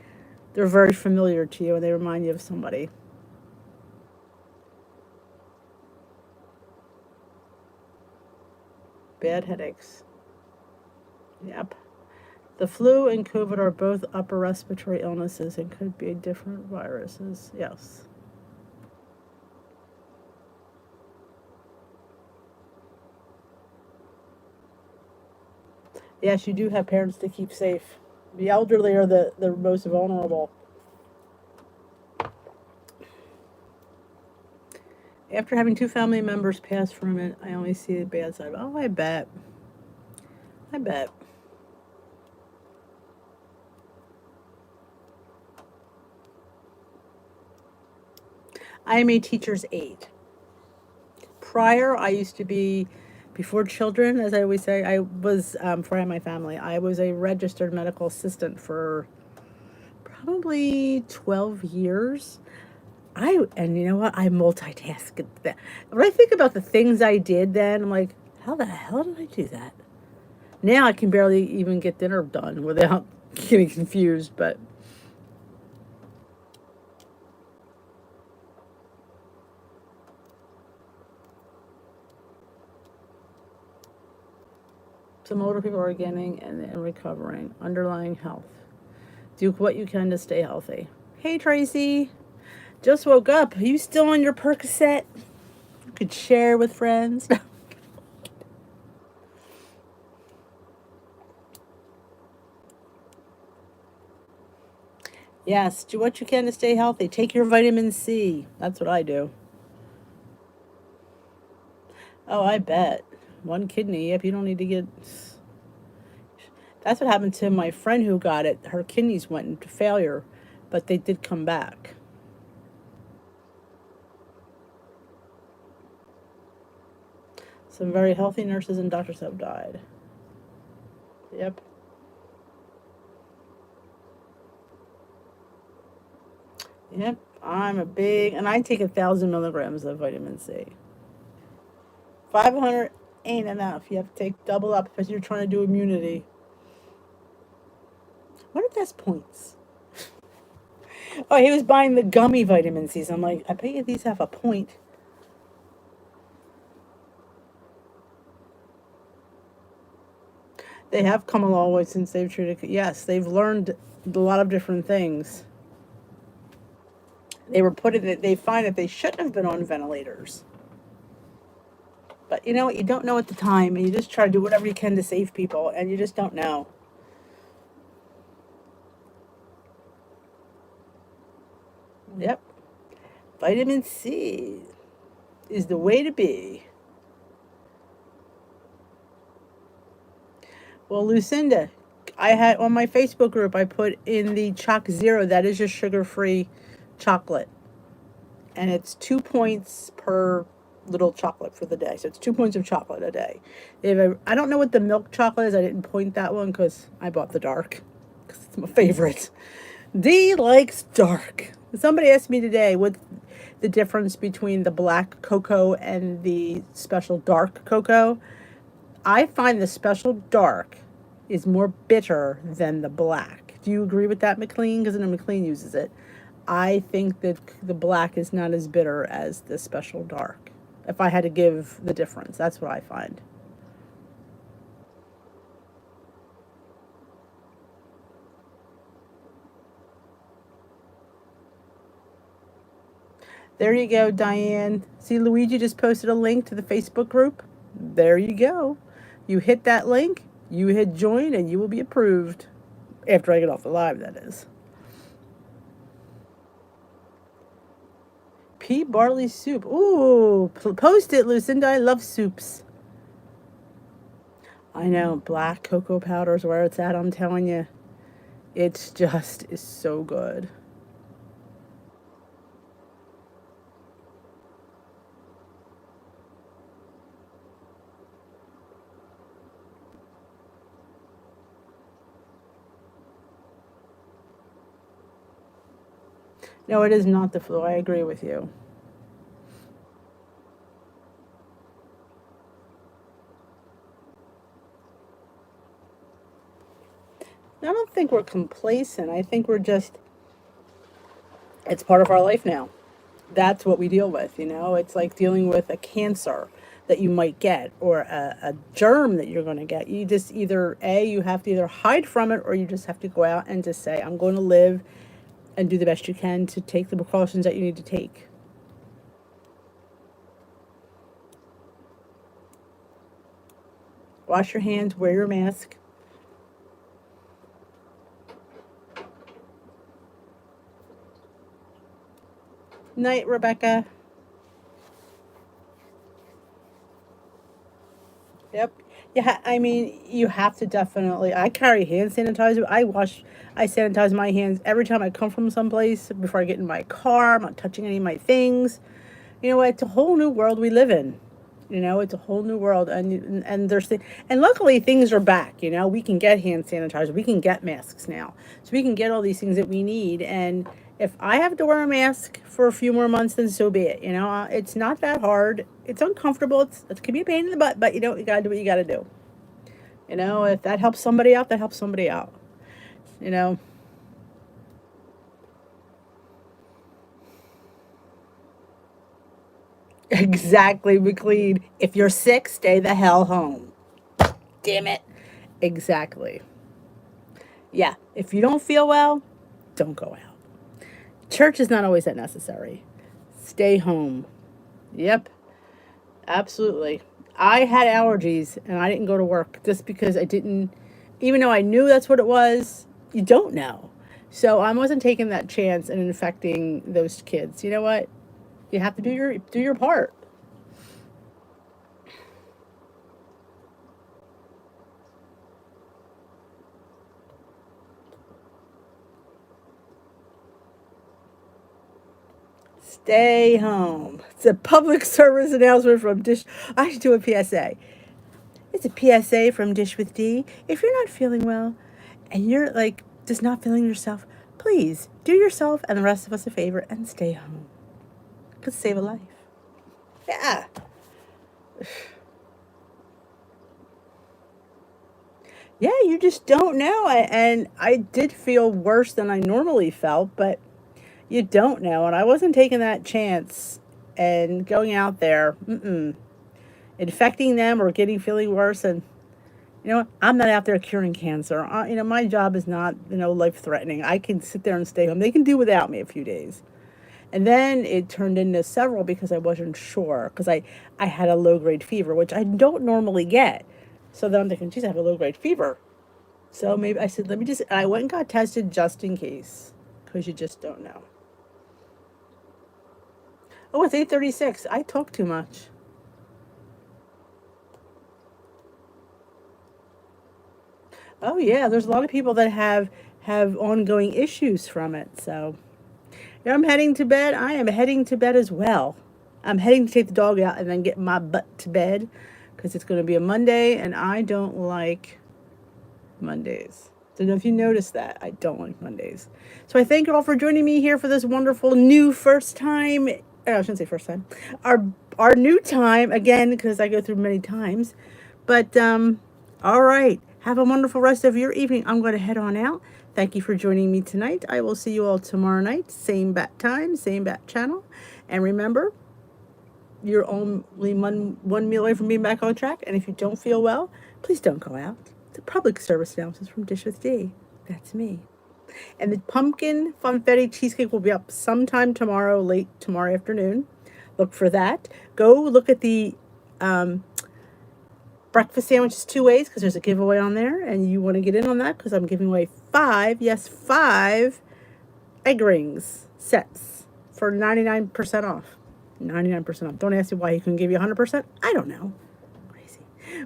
they're very familiar to you and they remind you of somebody. Bad headaches. Yep. The flu and COVID are both upper respiratory illnesses and could be different viruses. Yes. Yes, you do have parents to keep safe. The elderly are the most vulnerable. After having two family members pass from it, I only see the bad side. Oh, I bet. I bet. I am a teacher's aide. Prior, I used to be, before children, as I always say, I was, for my family, I was a registered medical assistant for probably 12 years. And you know what? I multitask. When I think about the things I did then, I'm like, how the hell did I do that? Now I can barely even get dinner done without getting confused, but Some older people are getting and recovering. Underlying health. Do what you can to stay healthy. Hey, Tracy. Just woke up. Are you still on your Percocet? You could share with friends. Yes, do what you can to stay healthy. Take your vitamin C. That's what I do. Oh, I bet. One kidney. Yep, you don't need to get. That's what happened to my friend who got it. Her kidneys went into failure, but they did come back. Some very healthy nurses and doctors have died. Yep. Yep. I'm a big, and I take 1,000 milligrams of vitamin C. 500 ain't enough. You have to take double up because you're trying to do immunity. What if that's points? Oh, he was buying the gummy vitamin C's. I'm like, I bet you these have a point. They have come a long way since they've treated. Yes, they've learned a lot of different things. They were put in it. They find that they shouldn't have been on ventilators. But you know what? You don't know at the time, and you just try to do whatever you can to save people, and you just don't know. Yep. Vitamin C is the way to be. Well, Lucinda, I had on my Facebook group, I put in the Choc Zero. That is just sugar-free chocolate. And it's 2 points per little chocolate for the day. So it's 2 points of chocolate a day. I don't know what the milk chocolate is. I didn't point that one because I bought the dark because it's my favorite. Dee likes dark. Somebody asked me today what the difference between the black cocoa and the special dark cocoa. I find the special dark is more bitter than the black. Do you agree with that, McLean? Because I know McLean uses it. I think that the black is not as bitter as the special dark. If I had to give the difference, that's what I find. There you go, Diane. See, Luigi just posted a link to the Facebook group. There you go. You hit that link, you hit join, and you will be approved. After I get off the live, that is. Pea barley soup. Ooh, post it, Lucinda. I love soups. I know, black cocoa powder is where it's at, I'm telling you. It's just is so good. No, it is not the flu. I agree with you. I don't think we're complacent. I think we're just, it's part of our life now. That's what we deal with, you know? It's like dealing with a cancer that you might get or a germ that you're going to get. You just either, you have to either hide from it or you just have to go out and just say, I'm going to live and do the best you can to take the precautions that you need to take. Wash your hands, wear your mask. Night, Rebecca. Yep. Yeah, I mean, you have to definitely. I carry hand sanitizer. I sanitize my hands every time I come from someplace before I get in my car. I'm not touching any of my things. You know what? It's a whole new world we live in. You know, it's a whole new world, and there's and luckily things are back. You know, we can get hand sanitizer, we can get masks now, so we can get all these things that we need. And if I have to wear a mask for a few more months, then so be it. You know, it's not that hard. It's uncomfortable. It can be a pain in the butt, but you gotta do what you gotta do. You know, if that helps somebody out, that helps somebody out. You know, exactly, McLean. If you're sick, stay the hell home. Damn it. Exactly. Yeah. If you don't feel well, don't go out. Church is not always that necessary. Stay home. Yep. Absolutely. I had allergies and I didn't go to work just because I didn't, even though I knew that's what it was, you don't know. So I wasn't taking that chance and infecting those kids. You know what? You have to do your part. Stay home. It's a public service announcement from Dish. I should do a PSA. It's a PSA from Dish with D. If you're not feeling well and you're like just not feeling yourself, please do yourself and the rest of us a favor and stay home. Could save a life. Yeah. Yeah, you just don't know. And I did feel worse than I normally felt, but you don't know. And I wasn't taking that chance and going out there, infecting them or getting feeling worse. And you know, I'm not out there curing cancer. My job is not, life threatening. I can sit there and stay home. They can do without me a few days. And then it turned into several because I wasn't sure. Because I had a low grade fever, which I don't normally get. So then I'm thinking, geez, I have a low grade fever. So maybe I said, let me just, I went and got tested just in case. Because you just don't know. Oh, it's 8:36. I talk too much. Oh yeah, there's a lot of people that have ongoing issues from it. So yeah, I'm heading to bed. I am heading to bed as well. I'm heading to take the dog out and then get my butt to bed because it's going to be a Monday and I don't like Mondays. Don't know if you noticed that. I don't like Mondays. So I thank you all for joining me here for this wonderful new first time. I shouldn't say first time. Our new time again because I go through many times. But all right. Have a wonderful rest of your evening. I'm going to head on out. Thank you for joining me tonight. I will see you all tomorrow night. Same bat time, same bat channel. And remember, you're only one meal away from being back on track. And if you don't feel well, please don't go out. It's a public service announcement from Dish with D. That's me. And the pumpkin funfetti cheesecake will be up sometime tomorrow, late tomorrow afternoon. Look for that. Go look at the breakfast sandwiches 2 ways because there's a giveaway on there and you want to get in on that because I'm giving away 5 egg rings sets for 99% off. 99% off. Don't ask me why he couldn't give you 100%. I don't know. Crazy.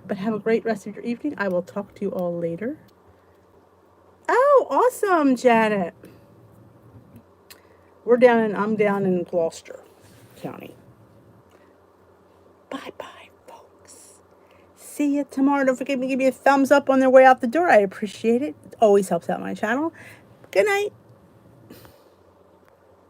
But have a great rest of your evening. I will talk to you all later. Oh, awesome, Janet. I'm down in Gloucester County. Bye-bye, folks. See you tomorrow. Don't forget to give me a thumbs up on their way out the door. I appreciate it. It always helps out my channel. Good night.